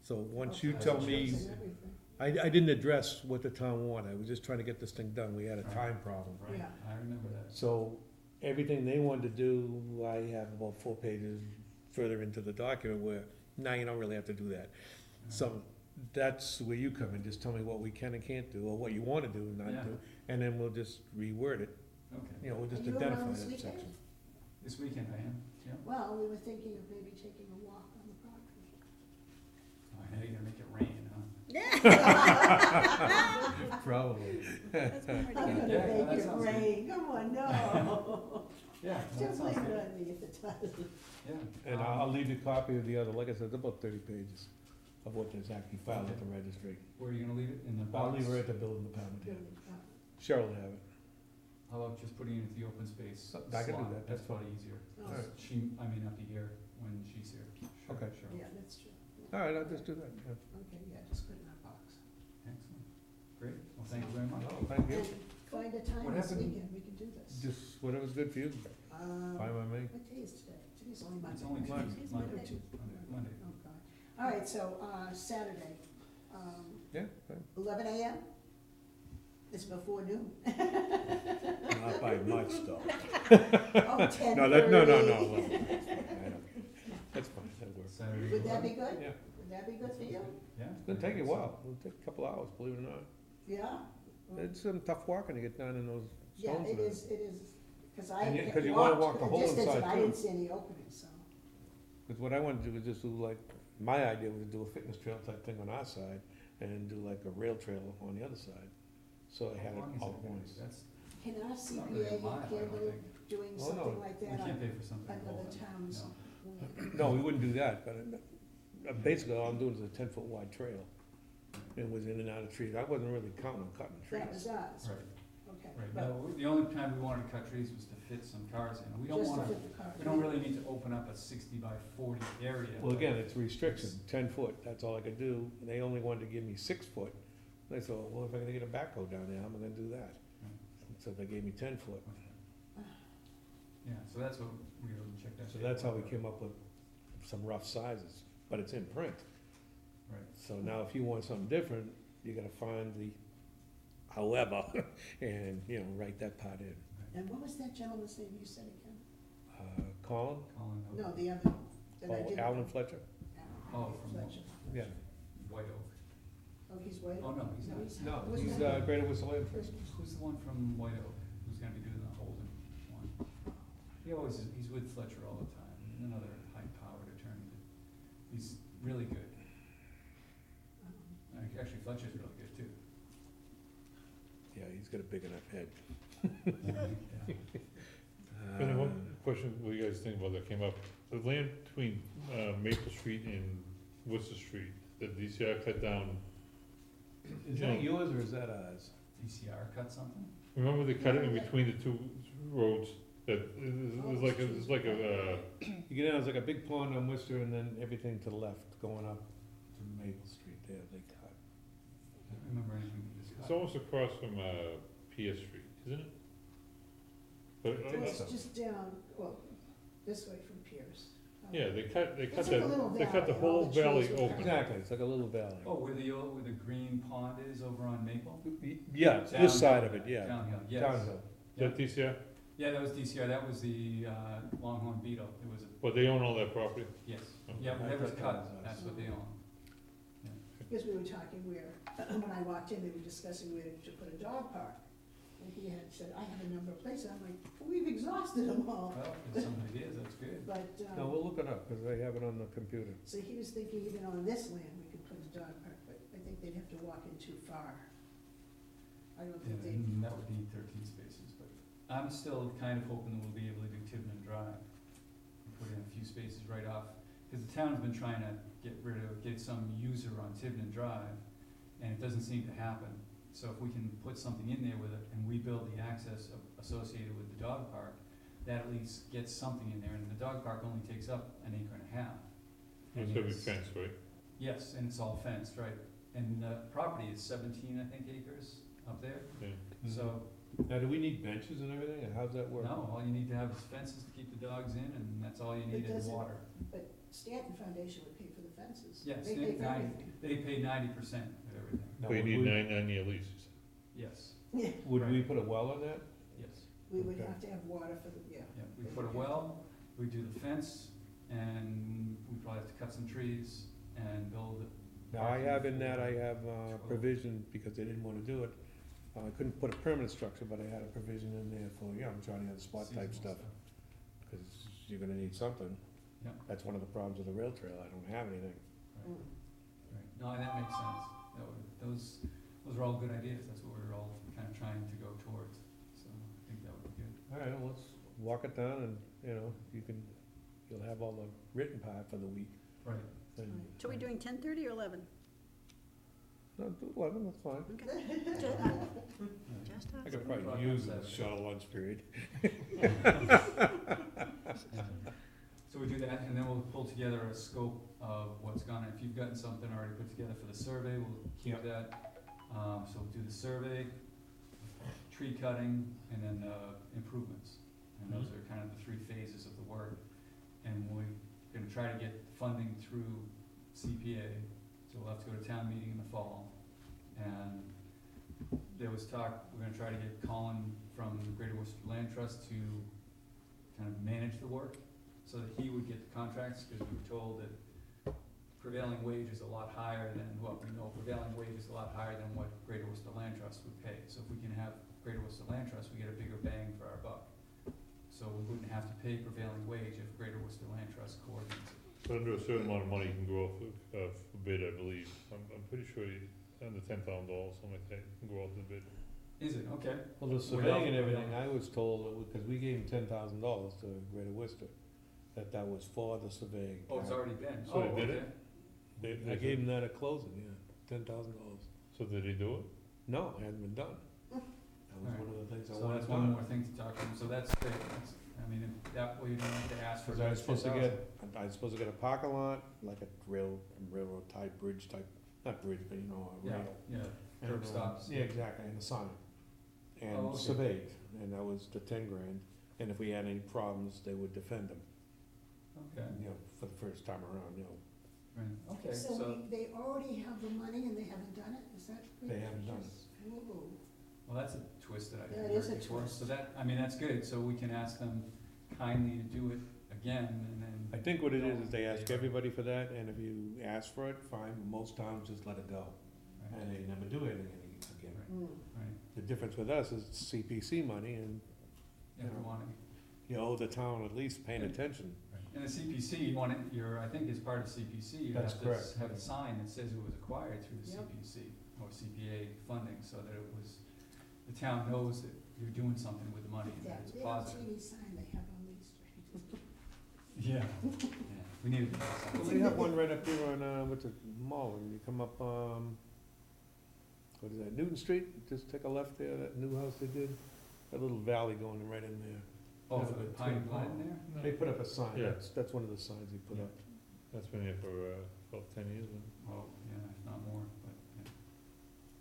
so once you Okay. tell me, And everything. I didn't address what the town wanted, I was just trying to get this thing done, we had a Right. time problem. Right, Yeah. I remember that. So, everything they wanted to do, I have about 4 pages further into the document where, now you don't really have to do that. So, that's where you come in, just tell me what we can and can't do, or what you wanna do and not Yeah. do, and then we'll just reword it, Okay, you know, we'll just Are you identify around that this weekend? section. this weekend I am, yeah. Well, we were thinking of maybe taking a walk on the property. Oh, now you're gonna make it rain, huh? Probably. That's one way to I'm go. gonna Yeah, that make it sounds good. rain, come on, no. Yeah, that Just sounds leave it good, on me if it does. yeah. And I'll leave you a copy of the other, like I said, it's about 30 pages of what is actually filed at the registry. Where are you gonna leave it, in the I'll box? leave her at the building department, yeah. Uh, Cheryl will have it. How about just putting it into the open space I can do slot? that, that's That's probably easier. oh, Alright. She, I may not be here when she's here. Sure, Okay. sure. Yeah, that's true. All right, I'll just do that, yeah. Okay, yeah, just put it in our box. Excellent. Great. Well, thank you very much. Oh, thank you. And find a time What this happened- weekend, we can do this. Just whatever's good for you, fine by me. What day is today? Today's only Monday. It's only right? Monday. Today's Monday. Monday. Monday. Oh, God. All right, so, Saturday, Yeah, fine. 11 a.m.? It's before noon. Not by much, though. Oh, 10:30. No, no. That's fine, that works. Saturday. Would that be good? Yeah, Would that be good for you? Yeah. it's gonna take you a while, it'll take a couple hours, believe it or not. Yeah? It's some tough walking to get down in those Yeah, stones it there. is, because I And you- 'cause you wanna walk walked the the whole distance and inside, I too. didn't see any openings, so. Cause what I wanted to do was just do like, my idea was to do a fitness trail type thing on our side, and do like a rail trail on the other side. So I had How it long is all it at gonna once. be? That's, Can our not really a CPA mile, I don't handle think. doing Oh, no. something like We that can't on pay for something. another local. town's No. land? No, we wouldn't do that, but basically all I'm doing is a 10-foot wide trail. It was in and out of trees. I wasn't really counting on cutting That was trees. ours, Right, okay. right. But No, the only time we wanted to cut trees was to fit some cars in. We don't just to wanna, fit the car. we don't really need to open up a 60 by 40 area. Well, again, it's restriction, 10 foot, that's all I could do. And they only wanted to give me 6 foot. And I said, well, if I'm gonna get a backhoe down there, how am I gonna do that? So they gave me 10 foot. Yeah, so that's what we were checked out. So that's how we came up with some rough sizes, but it's in print. Right. So now if you want something different, you gotta find the however, and, you know, write that part in. And what was that gentleman's name you said again? Colin? Colin, No, the other, that I Oh, didn't. Alan Fletcher? Oh, from Fletcher. Yeah. White Oak. Oh, he's white? Oh, no, he's not. No, Who's he's, that? Greater Whistle Land Trust. Who's the one from White Oak, who's gonna be doing the Holden one? He's with Fletcher all the time, another high-powered attorney. He's really good. Actually, Fletcher's really good too. Yeah, he's got a big enough head. And then one question, what do you guys think about that came up? The land between, Maple Street and Worcester Street, that DCR cut down, Is that yours or is that ours? DCR cut something? remember they cut it in between the two roads? That, it's like a, You get down, it's like a big pond on Worcester and then everything to the left going up to Maple Street there, they cut. I don't remember anything we it's discussed. almost across from, PS Street, isn't it? But, think It's so. just down, well, this way from Pierce. yeah, they cut It's like a little they cut the valley, all whole the valley trees are open. Exactly, it's like a little valley. Oh, where the green pond is over on Maple? Yeah, this side of it, yeah. Downhill, yes. Downhill. Is that DCR? Yeah, that was DCR, that was the Longhorn Beetle, it was, But they own all that property? yes, Okay. yeah, whatever's I thought that cut, was us. that's what they own. Because we were talking where, when I walked in, they were discussing where to put a dog park. And he had said, I have a number of places, I'm like, we've exhausted them all. Well, there's some ideas, that's good. But, No, we'll look it up, because I have it on the computer. so he was thinking even on this land, we could put a dog park, but I think they'd have to walk in too far. I don't Yeah, think they, and that would need 13 spaces, but I'm still kind of hoping that we'll be able to do Tiverton Drive. And put in a few spaces right off, because the town's been trying to get some user on Tiverton Drive, and it doesn't seem to happen. So if we can put something in there with it and rebuild the access associated with the dog park, that at least gets something in there, and the dog park only takes up an acre and a half. It's And gonna be it's- fenced, right? Yes, and it's all fenced, right, and the property is 17, I think, acres up there, Yeah. so, Now, do we need benches and everything, and how's that work? no, all you need to have is fences to keep the dogs in, and that's all you need It is doesn't- water. but Stanton Foundation would pay for the fences. Yes, They pay for 90 everything. They pay 90% of everything, Now, But you would need we- 9-year leases. yes, Yeah, Would we put a well on that? yes. we would Okay. have to have water for the, yeah. Yeah, we put a well, we do the fence, and we probably have to cut some trees and build it. Now, I have in that, I have provision, because they didn't wanna do it. I couldn't put a permanent structure, but I had a provision in there for, you know, I'm trying to have spot type seasonal stuff, because you're gonna need something. Yeah. That's one of the problems with the rail trail, I don't have anything. Right, right. No, and that makes sense. Those are all good ideas, that's what we're all kind of trying to go towards, so I think that would be good. All right, well, let's walk it down and, you know, you'll have all the written part for the week. Right. And, So we doing 10:30 or 11? no, do 11, that's fine. Just I ask. could probably use a short lunch period. So So we do that, and then we'll pull together a scope of what's gone, if you've gotten something already put together for the survey, we'll keep that. So we'll do the survey, tree cutting, and then, improvements. And those are kind of the 3 phases of the work. And we're gonna try to get funding through CPA, so we'll have to go to town meeting in the fall. And there was talk, we're gonna try to get Colin from the Greater Worcester Land Trust to kind of manage the work, so that he would get the contracts, because we were told that prevailing wage is a lot higher than what we know, prevailing wage is a lot higher than what Greater Worcester Land Trust would pay. So if we can have Greater Worcester Land Trust, we get a bigger bang for our buck. So we wouldn't have to pay prevailing wage if Greater Worcester Land Trust coordinates it. But under a certain amount of money, you can go out for bid, I believe. I'm pretty sure under $10,000, something like that, you can go out to bid. Is it? Okay. Well, the surveying and everything, I was told, because we gave him $10,000 to Greater Worcester, that was for the surveying. Oh, it's already been. So they Oh, did okay. it? I gave him that at closing, yeah, $10,000. So did he do it? No, it hadn't been done. That was Alright. one of the things I So wanted that's done. one more thing to talk to him, so that's great, that's, I mean, if that way you don't have to ask for. Cause I was supposed to 10,000. get, I was supposed to get a parking lot, like a railroad type, bridge type, not bridge, but you know, a Yeah, rail. yeah, And, curb stops. Yeah, exactly, and a sign. Oh, And okay. surveyed, and that was the 10 grand, and if we had any problems, they would defend them, Okay, you know, for the first time around, you know. right, okay, So so, they already have the money and they haven't done it, is that? They haven't done it. Ooh. well, that's a twist that I That didn't is heard a before, twist. so that, I mean, that's good, so we can ask them kindly to do it again, and then. I think what it is they ask everybody for that, and if you ask for it, fine, most towns just let it go, Right, and they never do anything again. Mm. right, The difference with us is CPC money, and everyone, you owe the town at least paying attention. and the CPC, you want it, I think as part of CPC, you That's have to correct. have a sign that says it was acquired through the Yep. CPC or CPA funding, so that it was, the town knows that you're doing something with the money and that That it's little positive. teeny sign they have on Main Street. Yeah, yeah, we need to do Well, that. they have one right up here on, what's it, Mall, and you come up, what is that, Newton Street, just take a left there, that new house they did, that little valley going right in there. Oh, Yeah, for the it's pine good. pine there? They put up a sign, Yeah. that's one of the signs they put Yeah. up. That's been here for about 10 years. Oh, yeah, if not more, but, yeah.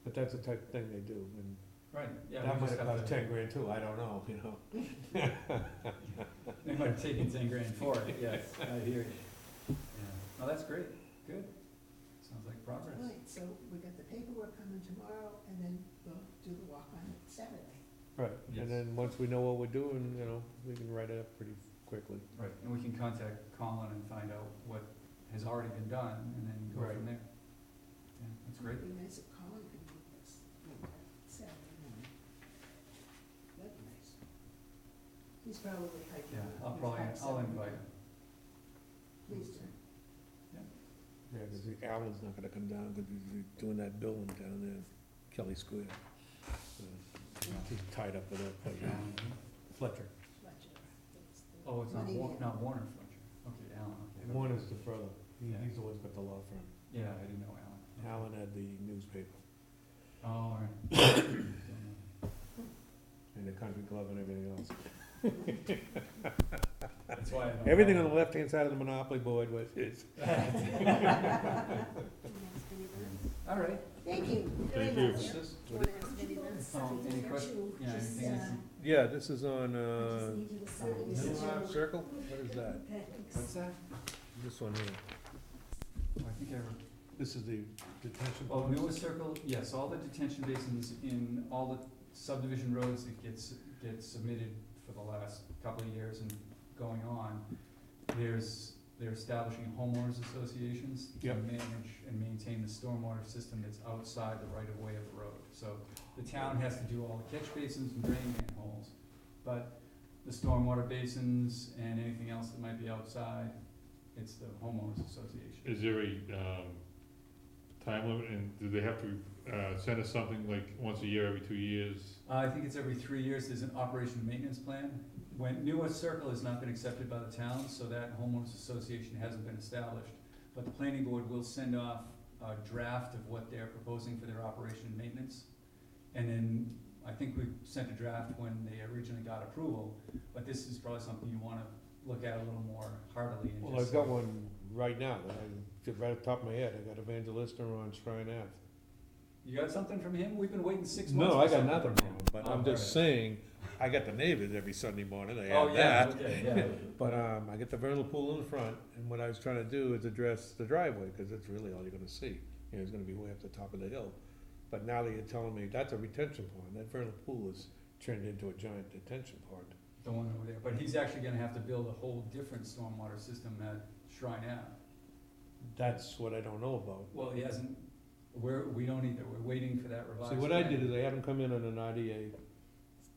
But that's the type of thing they do, and Right, yeah. that we might just have have cost to- 10 grand too, I don't know, you know. They might have taken 10 grand for it, yes, I hear you. Yeah, oh, that's great, good. Sounds like progress. Right, so we got the paperwork coming tomorrow, and then we'll do the walk on Saturday. Right, Yes. and then once we know what we're doing, you know, we can write it up pretty quickly. Right, and we can contact Colin and find out what has already been done, and then go Right. from there. Yeah, that's great. It'd be nice if Colin could do this Saturday morning. That'd be nice. He's probably hiking. Yeah, on I'll his probably, bike I'll Saturday. invite him. Please do. Yeah, because Alan's not gonna come down, because he's doing that building down there, Kelly Square. So, He's tied up with that, Fletcher. Fletcher. That's the Oh, it's not money man. not Warner Fletcher. Okay, Alan, okay. One is the brother, Yeah. he's the one who's got the law firm. Yeah, I didn't know Alan. Okay. Alan had the newspaper, Oh, all right. and the country club and everything else. That's why I know. Everything on Alan. the left-hand side of the monopoly board was his. All right. Thank you very Thank you. much. What's this? Would you go to sign Oh, any there question? too? Yeah, Just, anything else? Yeah, this is on, I just need you to sign this. New Hart Circle, what is that? What's that? This one here, Oh, I think I wrote. this is the detention. Oh, ponds? Newest Circle, yes, all the detention basins in all the subdivision roads that get submitted for the last couple of years and going on, they're establishing homeowners associations to Yep. manage and maintain the stormwater system that's outside the right of way of the road. So the town has to do all the catch basins and drain manholes, but the stormwater basins and anything else that might be outside, it's the homeowners association. Is there a time limit, and do they have to send us something like once a year, every 2 years? I think it's every 3 years, there's an operation and maintenance plan. When Newest Circle has not been accepted by the town, so that homeowners association hasn't been established. But the planning board will send off a draft of what they're proposing for their operation and maintenance. And then, I think we sent a draft when they originally got approval, but this is probably something you wanna look at a little more heartily and just. Well, I've got one right now, that I, right off the top of my head, I got Evangelista on Shrine Ave. You got something from him? We've been waiting 6 months. No, for I got something nothing from from him, but Oh, I'm just alright. saying, I got the neighbors every Sunday morning, I Oh, have yeah, that. okay, yeah. But, I get the vernal pool in the front, and what I was trying to do is address the driveway, cause that's really all you're gonna see. You know, it's gonna be way up the top of the hill. But now that you're telling me that's a retention pond, that vernal pool is turned into a giant detention pond. The one over there, but he's actually gonna have to build a whole different stormwater system at Shrine Ave. That's what I don't know about. Well, he hasn't, we don't either, we're waiting for that revised. See, what I plan. did is I had him come in on an RDA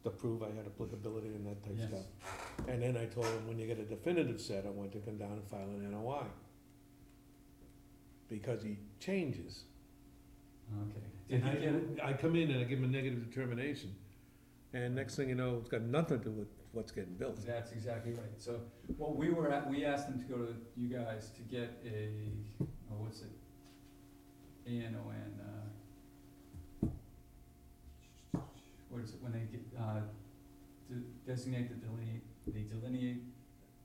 to prove I had applicability and that type of Yes. stuff. And then I told him, when you get a definitive set, I want to come down and file an NOI. Because he changes. Okay. Did he get it? I come in and I give him a negative determination, and next thing you know, it's got nothing to do with what's getting built. That's exactly right. So, what we asked him to go to you guys to get what's it? ANON, what is it, when they get, designate they delineate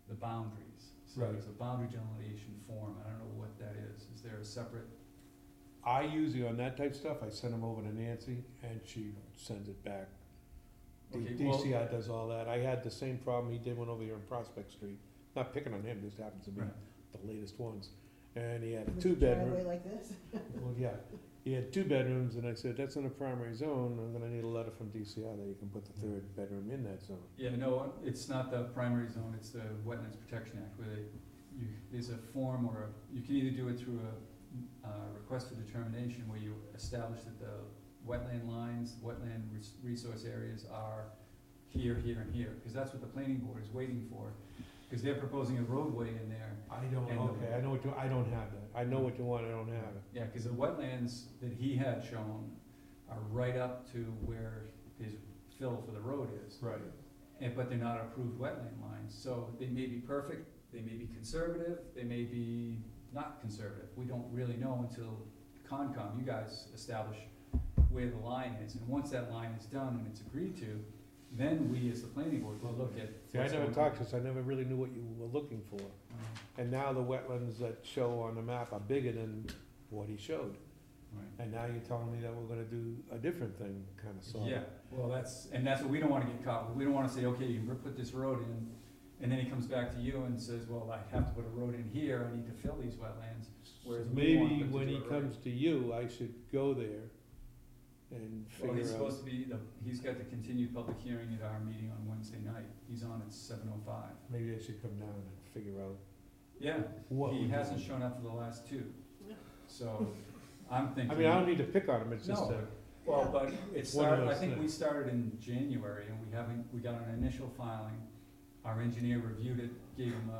the boundaries. So Right. there's a boundary delineation form, I don't know what that is. Is there a separate? I usually, on that type of stuff, I send them over to Nancy, and she sends it back. Okay, well- DCI does all that. I had the same problem, he did one over here on Prospect Street, not picking on him, just happens to be Right. the latest ones. And he had a With a two-bedroom. driveway like this. Well, yeah, he had 2 bedrooms, and I said, that's in a primary zone, I'm gonna need a letter from DCI that you can put the 3rd bedroom in that zone. Yeah, no, it's not the primary zone, it's the Wetlands Protection Act, where there's a form you can either do it through a request for determination, where you establish that the wetland lines, wetland resource areas are here, here, and here, because that's what the planning board is waiting for, because they're proposing a roadway in there. I don't, And the- okay, I know what I don't have that, I know what you want, I don't have it. Yeah, because the wetlands that he had shown are right up to where his fill for the road is. Right. But they're not approved wetland lines, so they may be perfect, they may be conservative, they may be not conservative. We don't really know until Concom, you guys establish where the line is, and once that line is done and it's agreed to, then we as the planning board will look at. See, I what's never going talked on. to, so I never really knew what you were looking for. Uh, And now the wetlands that show on the map are bigger than what he showed. Right. And now you're telling me that we're gonna do a different thing, kinda sort of. Yeah, well, that's what we don't wanna get caught with. We don't wanna say, okay, you can put this road in, and then he comes back to you and says, well, I have to put a road in here, I need to fill these wetlands. Whereas we want Maybe them to when do he it right. comes to you, I should go there and Well, he's figure out. supposed to be, he's got the continued public hearing at our meeting on Wednesday night. He's on at 7:05. Maybe I should come down and figure out Yeah, what. he we hasn't do. shown up for the last 2. Yeah. So, I'm thinking. I mean, I don't need to pick on him, it's just No, that. well, but it One of started, I those think we things. started in January and we got an initial filing. Our engineer reviewed it, gave him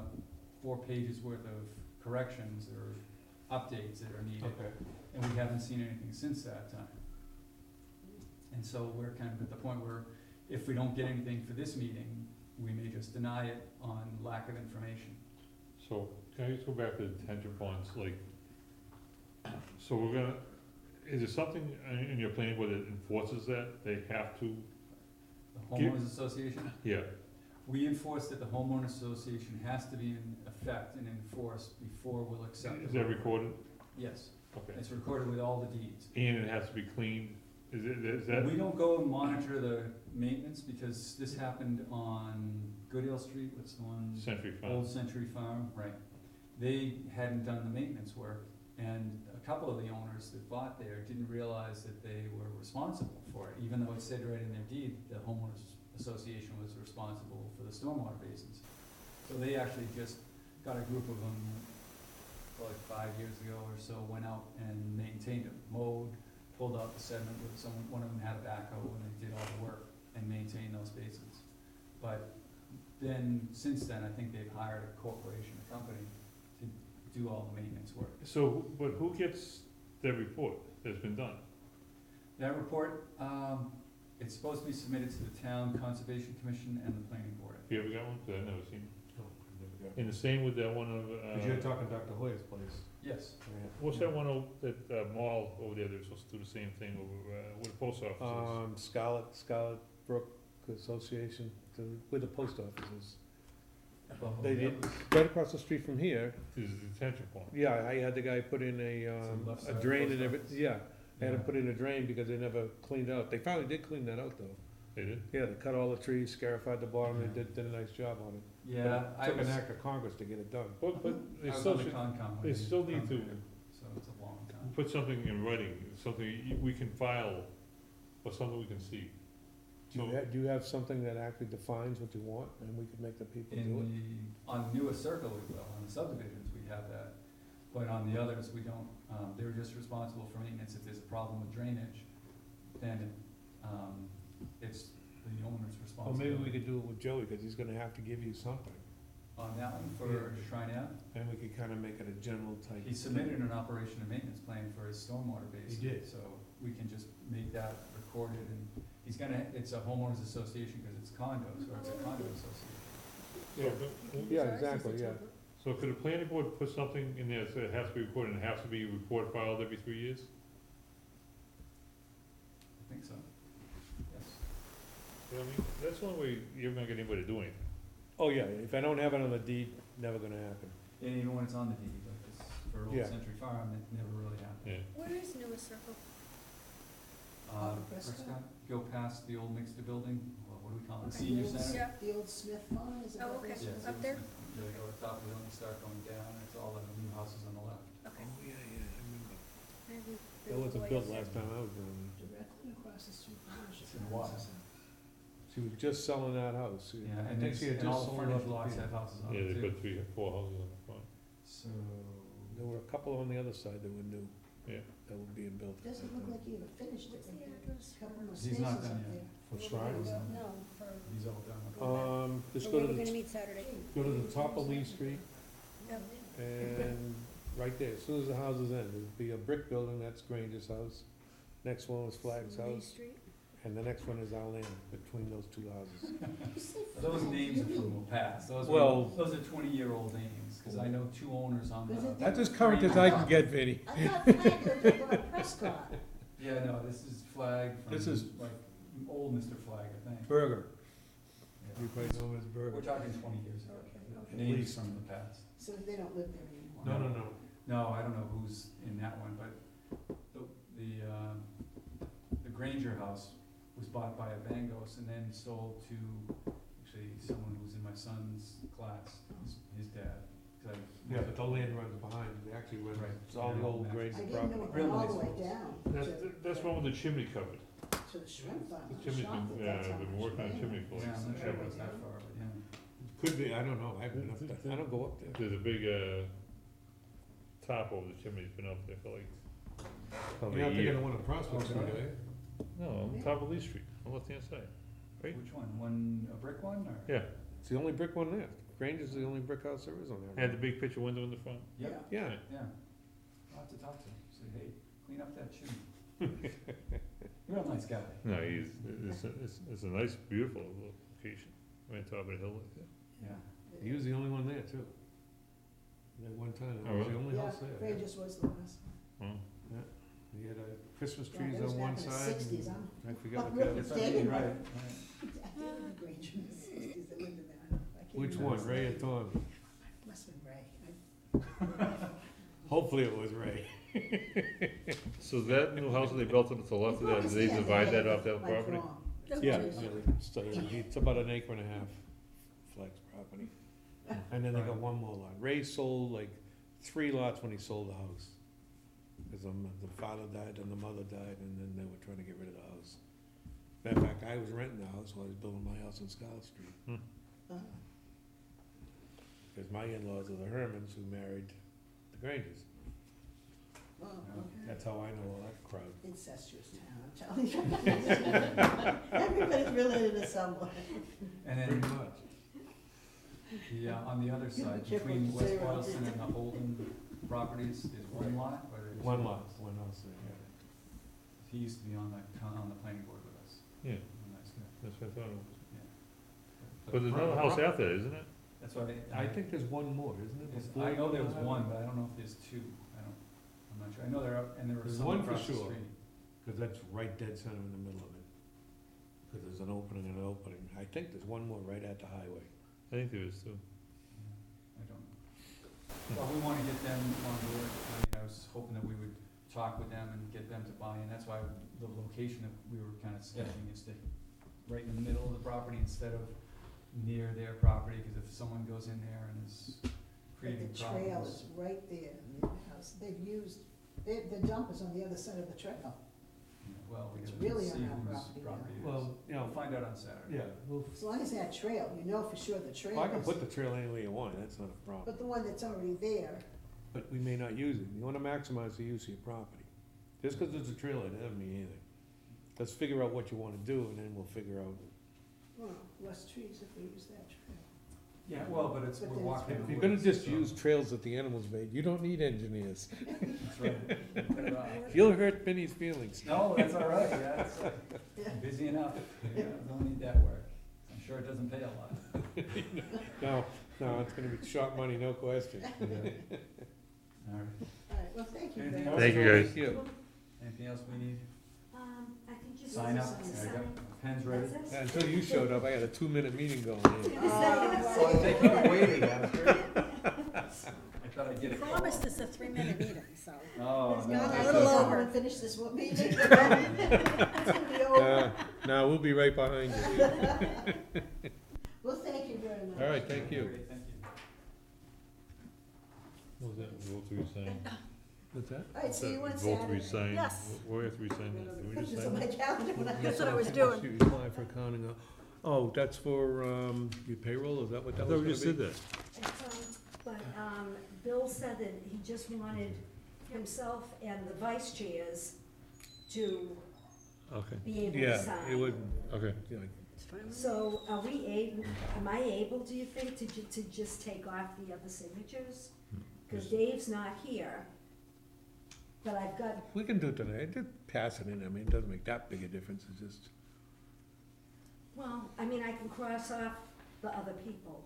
4 pages worth of corrections or updates that are needed. Okay. And we haven't seen anything since that time. And so we're kind of at the point where if we don't get anything for this meeting, we may just deny it on lack of information. So, can I just go back to the detention ponds, like, so we're gonna, is there something in your planning board that enforces that, they have to, The homeowners association, yeah, we enforce that the homeowners association has to be in effect and enforced before we'll accept it. is that recorded? Yes, Okay, it's recorded with all the deeds. and it has to be cleaned, is that, We don't go and monitor the maintenance because this happened on Goodale Street, what's the one? Century Old Farm? Century Farm, right. They hadn't done the maintenance work, and a couple of the owners that bought there didn't realize that they were responsible for it, even though it said right in their deed, the homeowners association was responsible for the stormwater basins. So they actually just got a group of them, like 5 years ago or so, went out and maintained them, mowed, pulled out the sediment with someone, one of them had a backhoe and they did all the work and maintained those basins. But then, since then, I think they've hired a corporation, a company, to do all the maintenance work. So, but who gets that report that's been done? That report, it's supposed to be submitted to the town conservation commission and the planning board. You ever got one? 'Cause I've never seen it. No, I never got it. And the same with that one of, Cause you're talking Dr. Hoyer's place. Yes, what's that one over, that mall over there, they're supposed to do the same thing over, where the post office Scarlet Brook Association, where the post office is. above all They the did, others. right across the street from here, This is a detention pond. yeah, I had the guy put in left a side drain post and office. everything, yeah. I had to Yeah. put in a drain because they never cleaned out. They finally did clean that out though. They did? Yeah, they cut all the trees, scarified the bottom, they Yeah. did a nice job on it. Yeah, But I it took was, an act of Congress to get it done. But I they was still on the should Concom. when they they still need to- permitted, So it's a long time. put something in writing, something we can file, or something we can see. So, Do you have something that actually defines what you want, and we could make the people do it? In the, on newest circle we will, on the subdivisions, we have that, but on the others, we don't, they're just responsible for maintenance. If there's a problem with drainage, then, it's the owner's Or responsibility. maybe we could do it with Joey, cause he's gonna have to give you something, On that one, for Yeah. Shrine Ave, and we could kinda make it a general type. he submitted an operation and maintenance plan for his stormwater basin. He did. So we can just make that recorded, and he's gonna, it's a homeowners association, cause it's condos, or it's a condo association. yeah, but, Yeah, exactly, yeah. so could the planning board put something in there that says it has to be recorded, and it has to be report filed every 3 years? I think so. Yes. You know what I mean, that's the only way you're gonna get anybody to do anything. Oh, yeah, if I don't have it on the deed, never gonna happen. And even when it's on the deed, like this, for Old Yeah. Century Farm, it never really happened. Yeah. Where is newest circle? Prescott? Go past the old Mixter building, what do we call it, Okay. senior Yes. center? Yeah, The old Smith Farm, is it? Oh, what okay. it's Yeah, called? so Up there? You really go to the top of the hill and start going down, it's all the new houses on the left. okay. Oh, yeah, yeah, I remember. I haven't That been wasn't away built yet. last time I was down Directly across the street from us. It's been a while. there. She was just selling that house. Yeah, I and think it's, she had and just all the sold frontage off the lots field. have houses on Yeah, it they too. put 3 or 4 houses on the front. So, There were a couple on the other side that were new. Yeah. That were being built. Doesn't look like he even finished it. What's the right there. address? Couple more He's spaces not up done there. yet. For Shrine? No, for, he's all done. Just for go where to we're gonna the, meet Saturday. go to the top of Lee Street, Yep. and right there, as soon as the houses end, there'll be a brick building, that's Granger's house. Next one is Flag's Lee house, Street. and the next one is our land, between those two houses. You say Those Flagg, names are you from mean- the past, Well- those are 20-year-old names, cause I know 2 owners on Is the. it- That's as current as I can get, Vinnie. I thought Flagg was on Prescott. Yeah, no, this is Flag This from, is- like, old Mr. Flag, I think. Burger. Yeah. You probably know him as We're Burger. talking 20 years ago. Okay, okay. Names least. from the past. So they don't live there anymore. No. No, I don't know who's in that one, but the Granger house was bought by a Bangos and then sold to, actually, someone who's in my son's class, his dad. 'Cause I- Yeah, but the land runs behind, it actually runs, Right. it's all the old I Granger didn't know property. it Real went all nice the way house. down. That's one with the chimney covered. To the shrimp farm. The I'm chimney's shocked been, that that's how been much working on land. chimney for Yeah, like I'm not sure it 7 was that years. far, but yeah. Could be, I don't know, I haven't been up there, I don't go up there. There's a big, top over the chimney, it's been up there for like, probably You're a not thinking year. of one on Prospect Street, are you? No, on top of Lee Street, on the left-hand side. Right. Which one, a brick one, or? Yeah, It's the only brick one there. Granger's the only brick house there is on there. had the big picture window in the front. Yep, Yeah, yeah. I'll have to talk to him, say, hey, clean up that chimney. You're a nice guy. No, it's a nice, beautiful location, right on top of the hill like that. Yeah. he was the only one there too. At one time, Oh, it was the really? only Yeah, house there. Granger's was the last one. Oh, He had Christmas Yeah, trees that was on back one in the side, 60s, and huh? I forgot what Up the River other. It's side. Dating, right, right? right. I dated the Granger in the 60s that lived in there. I can't Which remember one, his Ray or name. Tom? Must have been Ray. Hopefully it was Ray. so that new house that they built up to the left of that, did they divide that off that property? Yeah, so it's about an acre and a half, Flex property. And then they got Right. one more lot. Ray sold like 3 lots when he sold the house. Cause the father died and the mother died, and then they were trying to get rid of the house. Matter of fact, I was renting the house while I was building my house on Scarlet Street. Cause my in-laws are the Hermans who married the Grangers. Oh, okay. That's how I know all that crowd. Incestuous town, I'm telling you. Everybody's related to someone. And Pretty then, much. on the other side, be careful between what you West say around Boylston here. and the Holden properties, is one lot, or there's? One lot, one house there, He used to be on the planning board with us. Yeah, Nice guy. that's what I thought it was. Yeah. But there's another house out there, isn't it? That's why I think there's one more, isn't it? I know there was one, but I don't know if there's 2. I'm not sure. I know there are, and there were There's some one for across the sure. street. Cause that's right dead center in the middle of it. Cause there's an opening and an opening. I think there's one more right at the highway. I think there is too. Well, we wanna get them on board, I was hoping that we would talk with them and get them to buy in, that's why the location that we were kinda sketching is to, right in the middle of the property instead of near their property, cause if someone goes in there and is But creating the trail problems. is right there in the house. They've used, the dump is on the other side of the trail. Well, we It's gotta really see on our whose property, property it is. Well, you We'll know, find out on Saturday. yeah, well, As long as that trail, you know for sure the trail I can is, put the trail any way you want, that's not a problem. but the one that's already there, But we may not use it. You wanna maximize the use of your property. Just because it's a trailer, it doesn't mean anything. Let's figure out what you wanna do, and then we'll figure out. well, less trees if we use that trail. Yeah, well, but it's, But we're then it's walking in If the you're gonna woods, just so- use trails that the animals made, you don't need engineers. That's right. Better off. You'll hurt Benny's feelings. No, that's all right, yeah, it's, busy enough, yeah, don't need that work. I'm sure it doesn't pay a lot. No, it's gonna be short money, no question. All right. All right, well, thank you very Anything much. else? Thank you, guys. Thank you. Anything else we need? I think you Sign up, sign. there you go, pen's ready. That's it? Yeah, until you showed up, I had a 2-minute meeting going here. Oh, thank you for waiting, that was great. I thought I'd get a call. Promised us a 3-minute meeting, so. Oh, It's no. gone a a little over over. and finish this one meeting. It's gonna be over. No, we'll be right behind you. Well, thank you very much. All right, thank you. Great, thank you. What was that, vote to resign? What's that? All right, see you on Vote to Saturday. resign, Yes. where we have to resign that, do we Put just this on sign my it? calendar when I. That's what I was doing. You apply for accounting, oh, that's for, your payroll, is that what I that thought was we just gonna did be? that. But, Bill said that he just wanted himself and the vice chairs to Okay, be able to Yeah, sign. it would, okay. yeah, It's fine with me. So are we able, am I able, do you think, to just take off the other signatures? Cause Dave's not here, but I've got, we can do it tonight, just pass it in, I mean, it doesn't make that big a difference, it's just, well, I mean, I can cross off the other people.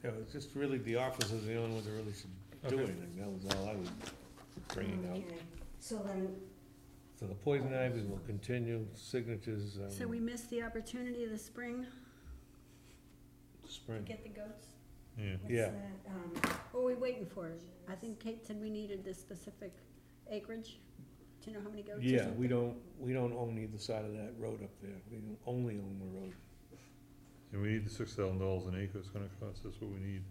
you know, it's just really, the office is the only one that really should do Okay. anything, that was all I was bringing out. Okay, so then, So the poison ivy will continue, signatures, So we missed the opportunity this spring to spring. get the goats? Yeah, what's Yeah. that, What were we waiting for? I think Kate said we needed this specific acreage. Do you know how many goats? or Yeah, something? we don't own either side of that road up there, we don't only own the road. and we need the $6,000 an acre, it's gonna cost, that's what we need.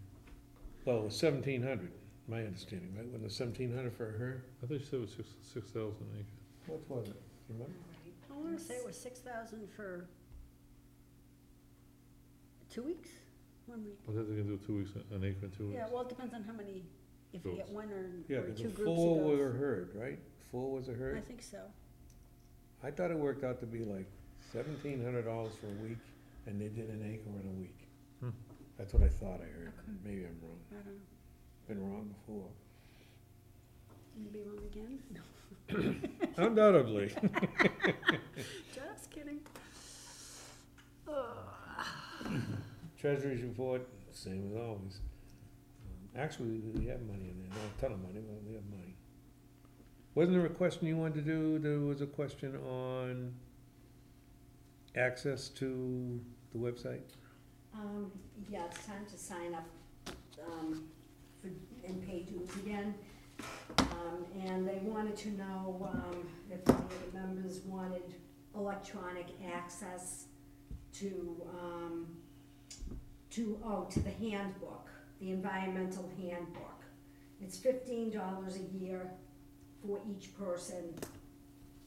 Well, it was 1,700, my understanding, right, wasn't it 1,700 for a herd? I thought you said it was 6,000 an acre. What was it, you remember? I wanna say it was 6,000 for 2 weeks? 1 week? I thought they can do 2 weeks, an acre in 2 weeks. Yeah, well, it depends on how many, if you get Goats. one Yeah, or because two the groups of 4 were a goats. herd, right? 4 was a I herd? think so. I thought it worked out to be like $1,700 for a week, and they did an acre in a week. Hmm. That's what I thought I heard, Okay. maybe I'm wrong, I don't know. been wrong before. Can you be wrong again? No, Undoubtedly. just kidding. Treasury's report, same as always. Actually, we have money in there, not a ton of money, but we have money. Wasn't there a question you wanted to do, there was a question on access to the website? yeah, it's time to sign up, for, and pay dues again. And they wanted to know, if any of the members wanted electronic access to the handbook, the environmental handbook. It's $15 a year for each person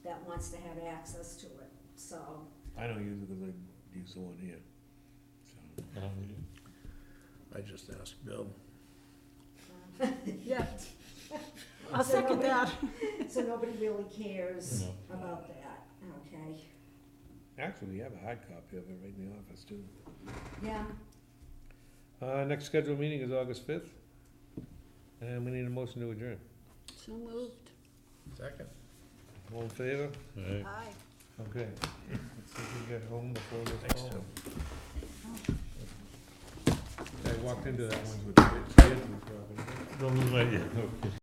that wants to have access to it, so. I don't use it because I use the one here, so. I just asked Bill. Yeah. I'll So second nobody- that. So nobody really cares No. about that, okay? Actually, we have a hard copy of it right in the office too. Yeah, Next scheduled meeting is August 5th, and we need a motion to adjourn. So moved. Second. All in favor? All right. Aye. Okay. Let's see if we get home before this Thanks, call. Tim. I walked into that one with the kids, property. Don't lose my idea, okay.